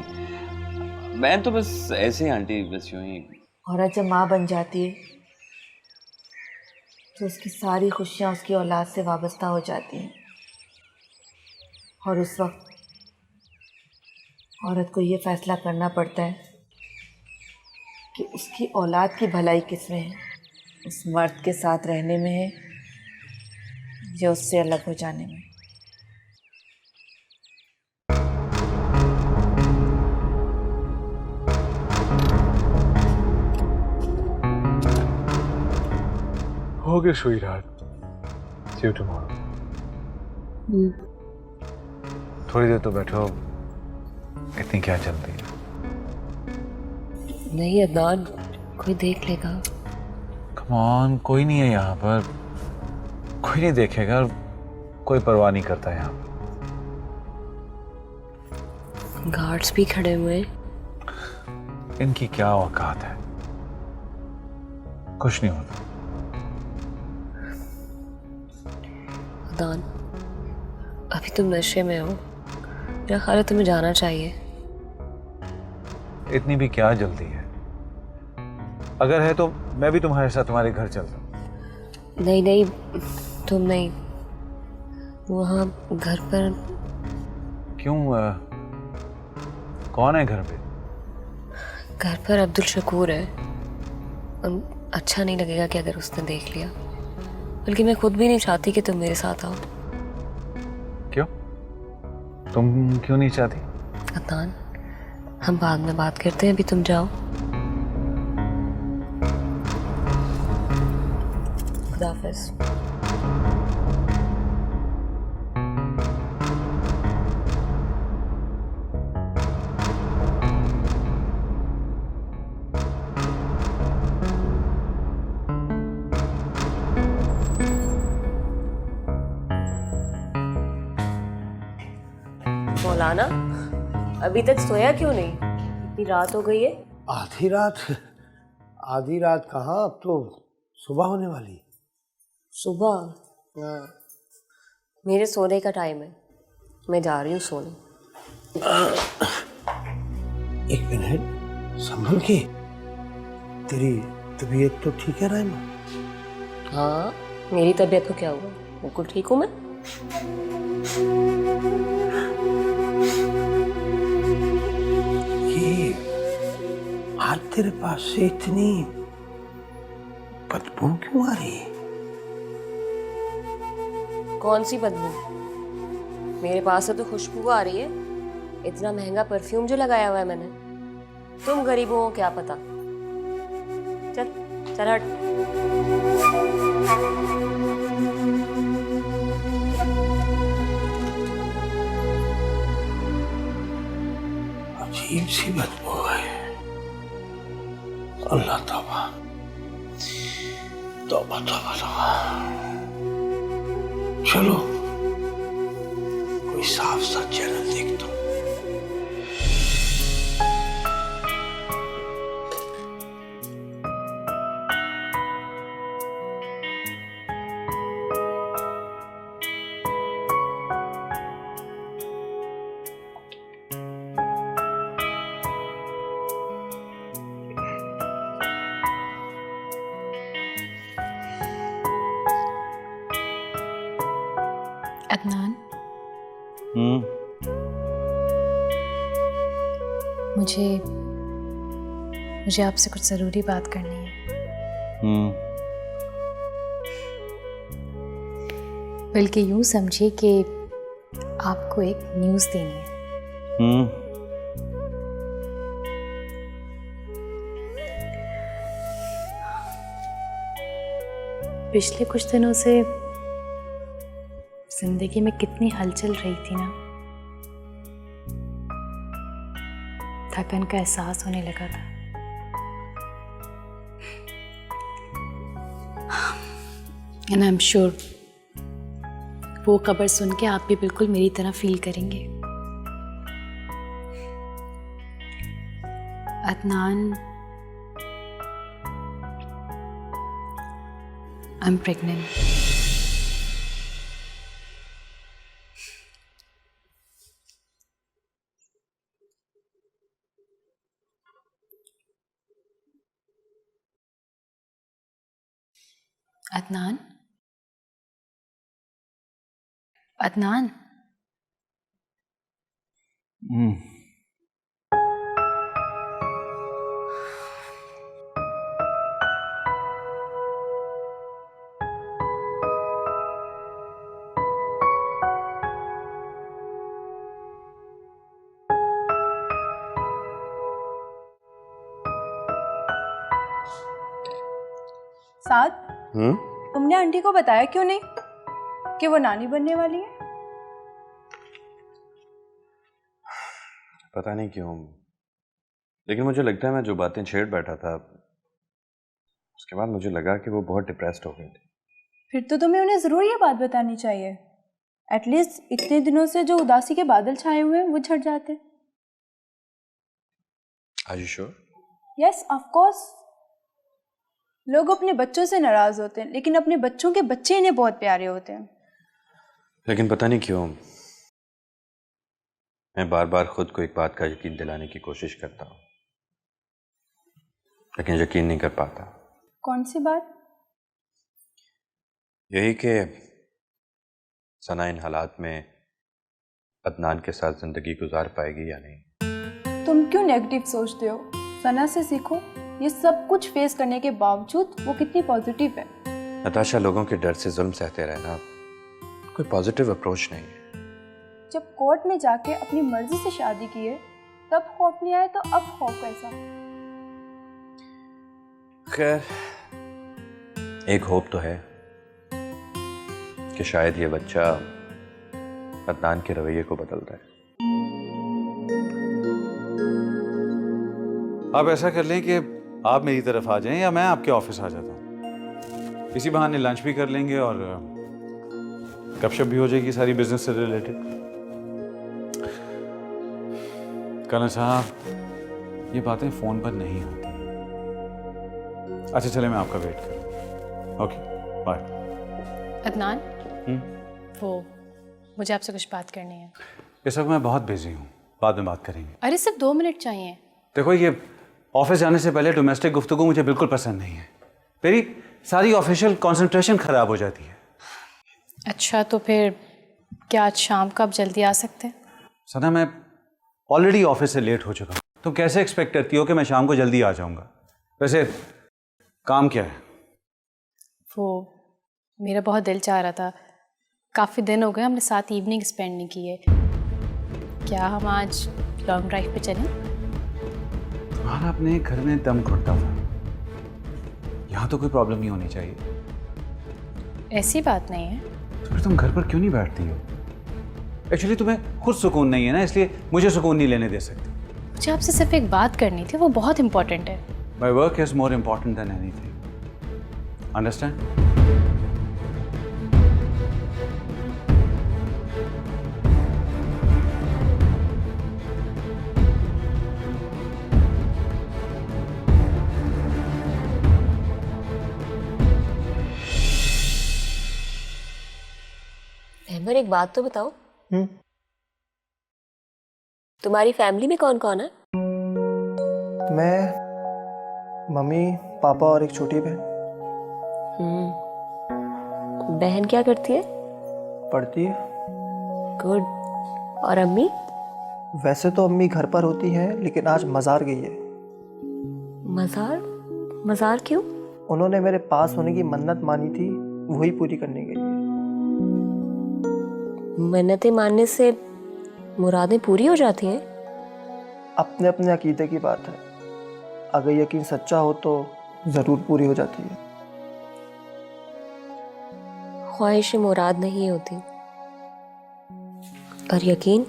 F: मैं तो बस ऐसे ही आंटी, बस यूं ही।
I: औरत जब माँ बन जाती है तो उसकी सारी खुशियाँ उसकी औलाद से वाबस्ता हो जाती हैं, और उस वक्त औरत को ये फैसला करना पड़ता है कि उसकी औलाद की भलाई किस में है, उस मर्द के साथ रहने में है या उससे अलग हो जाने में।
L: Okay sweetheart, see you tomorrow. थोड़ी देर तो बैठो, इतनी क्या चलती है?
C: नहीं अदनान, कोई देख लेगा।
L: कम ऑन, कोई नहीं है यहाँ पर, कोई नहीं देखेगा, कोई परवाह नहीं करता यहाँ पर।
C: गार्ड्स भी खड़े हुए हैं।
L: इनकी क्या औकात है, कुछ नहीं होता।
C: अदनान, अभी तुम नशे में हो, मेरा ख्याल है तुम्हें जाना चाहिए।
L: इतनी भी क्या जल्दी है? अगर है तो मैं भी तुम्हारे साथ तुम्हारे घर चलता हूँ।
C: नहीं नहीं, तुम नहीं, वहाँ घर पर।
L: क्यों? कौन है घर पे?
C: घर पर अब्दुल शकूर है। अच्छा नहीं लगेगा कि अगर उसने देख लिया, बल्कि मैं खुद भी नहीं चाहती कि तुम मेरे साथ आओ।
L: क्यों? तुम क्यों नहीं चाहती?
C: अदनान, हम बाद में बात करते हैं, अभी तुम जाओ। खुदा हाफिज़। मौलाना, अभी तक सोया क्यों नहीं? इतनी रात हो गई है।
J: आधी रात कहाँ, अब तो सुबह होने वाली है।
C: सुबह? हाँ, मेरे सोने का टाइम है, मैं जा रही हूँ सोने।
J: एक मिनट, संभल के। तेरी तबीयत तो ठीक है राइमा?
C: हाँ, मेरी तबीयत को क्या हुआ, बिल्कुल ठीक हूँ मैं।
J: ये आज तेरे पास से इतनी बदबू क्यों आ रही है?
C: कौन सी बदबू? मेरे पास से तो खुशबू आ रही है, इतना महंगा परफ्यूम जो लगाया हुआ है मैंने। तुम गरीबों को क्या पता। चल चल हट।
J: अजीब सी बदबू है। अल्लाह तौबा तौबा तौबा तौबा। चलो कोई साफ सा चैनल देखता हूँ।
B: अदनान, मुझे आपसे कुछ ज़रूरी बात करनी है। बल्कि यूँ समझिए कि आपको एक न्यूज़ देनी है। पिछले कुछ दिनों से जिंदगी में कितनी हलचल रही थी ना, थकन का एहसास होने लगा था। एंड आई एम श्योर वो खबर सुन के आप भी बिल्कुल मेरी तरह फील करेंगे। Adnan, I am pregnant. Adnan, Adnan,
E: साथ तुमने आंटी को बताया क्यों नहीं कि वो नानी बनने वाली है?
F: पता नहीं क्यों, लेकिन मुझे लगता है मैं जो बातें छेड़ बैठा था उसके बाद मुझे लगा कि वो बहुत डिप्रेस्ड हो गई थी।
E: फिर तो तुम्हें उन्हें ज़रूर ये बात बतानी चाहिए। एटलीस्ट इतने दिनों से जो उदासी के बादल छाए हुए हैं वो झड़ जाते।
F: Are you sure?
E: Yes of course. लोग अपने बच्चों से नाराज होते हैं, लेकिन अपने बच्चों के बच्चे इन्हें बहुत प्यारे होते हैं।
F: लेकिन पता नहीं क्यों मैं बार बार खुद को एक बात का यकीन दिलाने की कोशिश करता हूँ, लेकिन यकीन नहीं कर पाता।
E: कौन सी बात?
F: यही कि सना इन हालात में अदनान के साथ जिंदगी गुजार पाएगी या नहीं।
E: तुम क्यों नेगेटिव सोचते हो? सना से सीखो, ये सब कुछ फेस करने के बावजूद वो कितनी पॉजिटिव है।
F: नताशा, लोगों के डर से जुल्म सहते रहना कोई पॉजिटिव अप्रोच नहीं है।
E: जब कोर्ट में जाके अपनी मर्जी से शादी की है तब खौफ नहीं आया, तो अब खौफ कैसा?
F: खैर, एक होप तो है कि शायद ये बच्चा अदनान के रवैये को बदल रहा है।
A: आप ऐसा कर लें कि आप मेरी तरफ आ जाएं या मैं आपके ऑफिस आ जाता हूँ। इसी बहाने लंच भी कर लेंगे और गपशप भी हो जाएगी सारी बिजनेस से रिलेटेड। कर्नल साहब, ये बातें फोन पर नहीं होती। अच्छा चले, मैं आपका वेट करूँ। Okay bye.
B: अदनान, वो मुझे आपसे कुछ बात करनी है।
A: इस वक्त मैं बहुत बिजी हूँ, बाद में बात करेंगे।
B: अरे सिर्फ 2 मिनट चाहिए।
A: देखो, ये ऑफिस जाने से पहले डोमेस्टिक गुफ्तगू मुझे बिल्कुल पसंद नहीं है। मेरी सारी ऑफिशियल कंसंट्रेशन खराब हो जाती है।
B: अच्छा तो फिर क्या आज शाम को आप जल्दी आ सकते हैं?
A: सना, मैं ऑलरेडी ऑफिस से लेट हो चुका हूँ। तुम कैसे एक्सपेक्ट करती हो कि मैं शाम को जल्दी आ जाऊँगा? वैसे काम क्या है?
B: वो मेरा बहुत दिल चाह रहा था, काफ़ी दिन हो गए हमने साथ इवनिंग स्पेंड नहीं की है। क्या हम आज लॉन्ग ड्राइव पे चलें?
A: तुम्हारा अपने घर में दम घुटता था, यहाँ तो कोई प्रॉब्लम नहीं होनी चाहिए।
B: ऐसी बात नहीं है।
A: तो फिर तुम घर पर क्यों नहीं बैठती हो? एक्चुअली तुम्हें खुद सुकून नहीं है ना, इसलिए मुझे सुकून नहीं लेने दे सकती।
B: मुझे आपसे सिर्फ एक बात करनी थी, वो बहुत इंपॉर्टेंट है।
A: My work is more important than anything, understand?
C: Rahman, एक बात तो बताओ, तुम्हारी फैमिली में कौन कौन है?
M: मैं, मम्मी, पापा और एक छोटी बहन।
C: बहन क्या करती है?
M: पढ़ती है।
C: गुड। और अम्मी?
M: वैसे तो अम्मी घर पर होती हैं, लेकिन आज मज़ार गई है।
C: मज़ार? मज़ार क्यों?
M: उन्होंने मेरे पास होने की मन्नत मानी थी, वही पूरी करने गई है।
C: मन्नतें मानने से मुरादें पूरी हो जाती हैं?
M: अपने अपने अकीदे की बात है। अगर यकीन सच्चा हो तो ज़रूर पूरी हो जाती है।
C: ख्वाहिश मुराद नहीं होती, और यकीन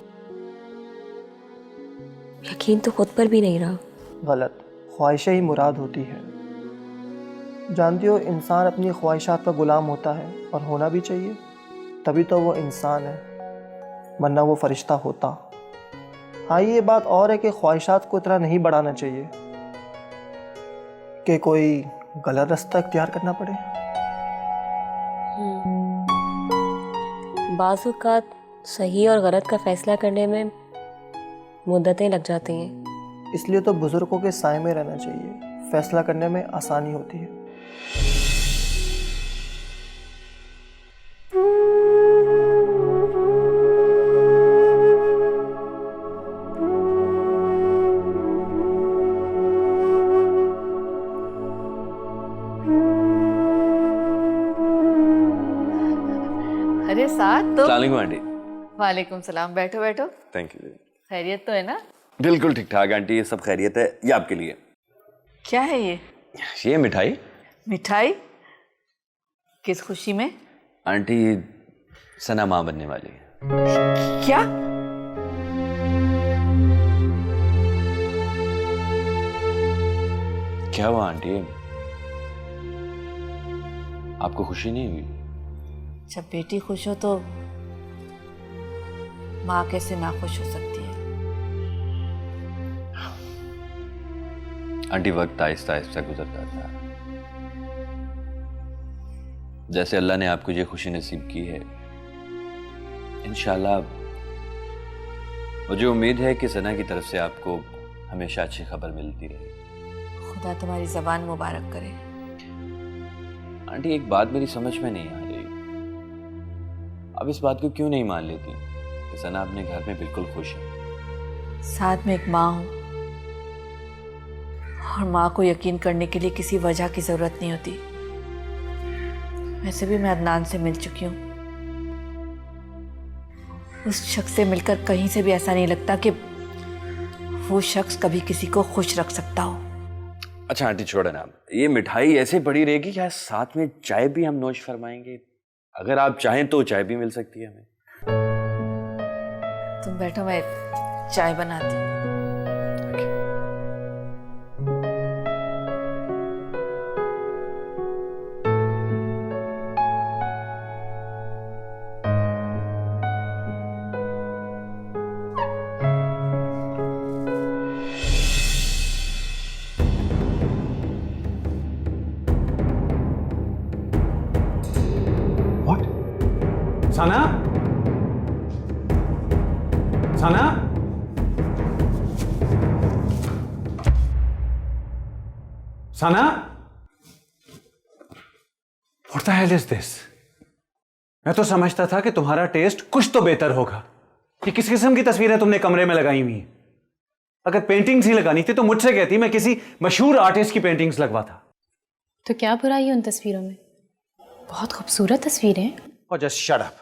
C: तो खुद पर भी नहीं रहा।
M: गलत, ख्वाहिशें ही मुराद होती है। जानती हो, इंसान अपनी ख्वाहिशात का गुलाम होता है, और होना भी चाहिए, तभी तो वो इंसान है, वरना वो फरिश्ता होता। हाँ, ये बात और है कि ख्वाहिशात को इतना नहीं बढ़ाना चाहिए कि कोई गलत रास्ता इख्तियार करना पड़े।
C: बाज़ औक़ात सही और गलत का फैसला करने में मुद्दतें लग जाती हैं।
M: इसलिए तो बुजुर्गों के साए में रहना चाहिए, फैसला करने में आसानी होती है।
I: अरे साथ तो।
F: अस्सलाम आंटी।
I: वालेकुम सलाम, बैठो बैठो।
F: Thank you.
I: खैरियत तो है ना?
F: बिल्कुल ठीक ठाक आंटी, ये सब खैरियत है। ये आपके लिए।
I: क्या है ये?
F: ये मिठाई।
I: मिठाई? किस खुशी में?
F: आंटी सना माँ बनने वाली है।
I: क्या?
F: क्या हुआ आंटी, आपको खुशी नहीं हुई?
I: जब बेटी खुश हो तो माँ कैसे नाखुश हो सकती है?
F: आंटी वक्त आहिस्ता आहिस्ता गुजरता था। जैसे अल्लाह ने आपको ये खुशी नसीब की है, इंशाल्लाह मुझे उम्मीद है कि सना की तरफ से आपको हमेशा अच्छी खबर मिलती रहे।
I: खुदा तुम्हारी जबान मुबारक करे।
F: आंटी एक बात मेरी समझ में नहीं आ रही, अब इस बात को क्यों नहीं मान लेती कि सना अपने घर में बिल्कुल खुश है?
I: साथ में एक माँ हूँ और माँ को यकीन करने के लिए किसी वजह की जरूरत नहीं होती। वैसे भी मैं अदनान से मिल चुकी हूँ। उस शख्स से मिलकर कहीं से भी ऐसा नहीं लगता कि वो शख्स कभी किसी को खुश रख सकता हो।
F: अच्छा आंटी छोड़े ना, ये मिठाई ऐसे पड़ी रहेगी क्या? साथ में चाय भी हम नोश फरमाएंगे, अगर आप चाहें तो चाय भी मिल सकती है हमें।
I: तुम बैठो, मैं चाय बनाती हूँ।
A: सना? सना? सना? What the hell is this? मैं तो समझता था कि तुम्हारा टेस्ट कुछ तो बेहतर होगा। ये किस किस्म की तस्वीरें तुमने कमरे में लगाई हुई हैं? अगर पेंटिंग्स ही लगानी थी तो मुझसे कहती, मैं किसी मशहूर आर्टिस्ट की पेंटिंग्स लगवाता।
B: तो क्या बुराई है उन तस्वीरों में? बहुत खूबसूरत तस्वीरें हैं।
A: और जस्ट शट अप,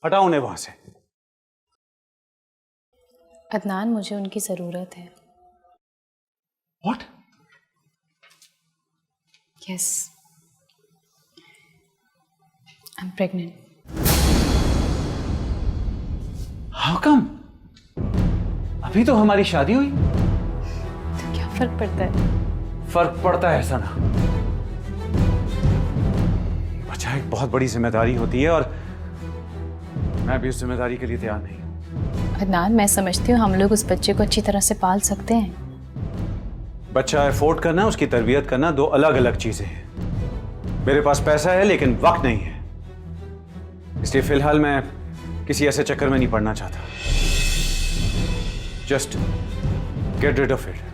A: हटाओ उन्हें वहां से।
B: अदनान, मुझे उनकी जरूरत है।
A: What?
B: Yes, I'm pregnant.
A: How come? अभी तो हमारी शादी हुई।
B: तो क्या फर्क पड़ता है?
A: फर्क पड़ता है सना। बच्चा एक बहुत बड़ी जिम्मेदारी होती है और मैं भी उस जिम्मेदारी के लिए तैयार नहीं।
B: अदनान, मैं समझती हूँ हम लोग उस बच्चे को अच्छी तरह से पाल सकते हैं।
A: बच्चा अफोर्ड करना, उसकी तरबियत करना दो अलग अलग चीजें हैं। मेरे पास पैसा है लेकिन वक्त नहीं है, इसलिए फिलहाल मैं किसी ऐसे चक्कर में नहीं पड़ना चाहता। Just get rid of it.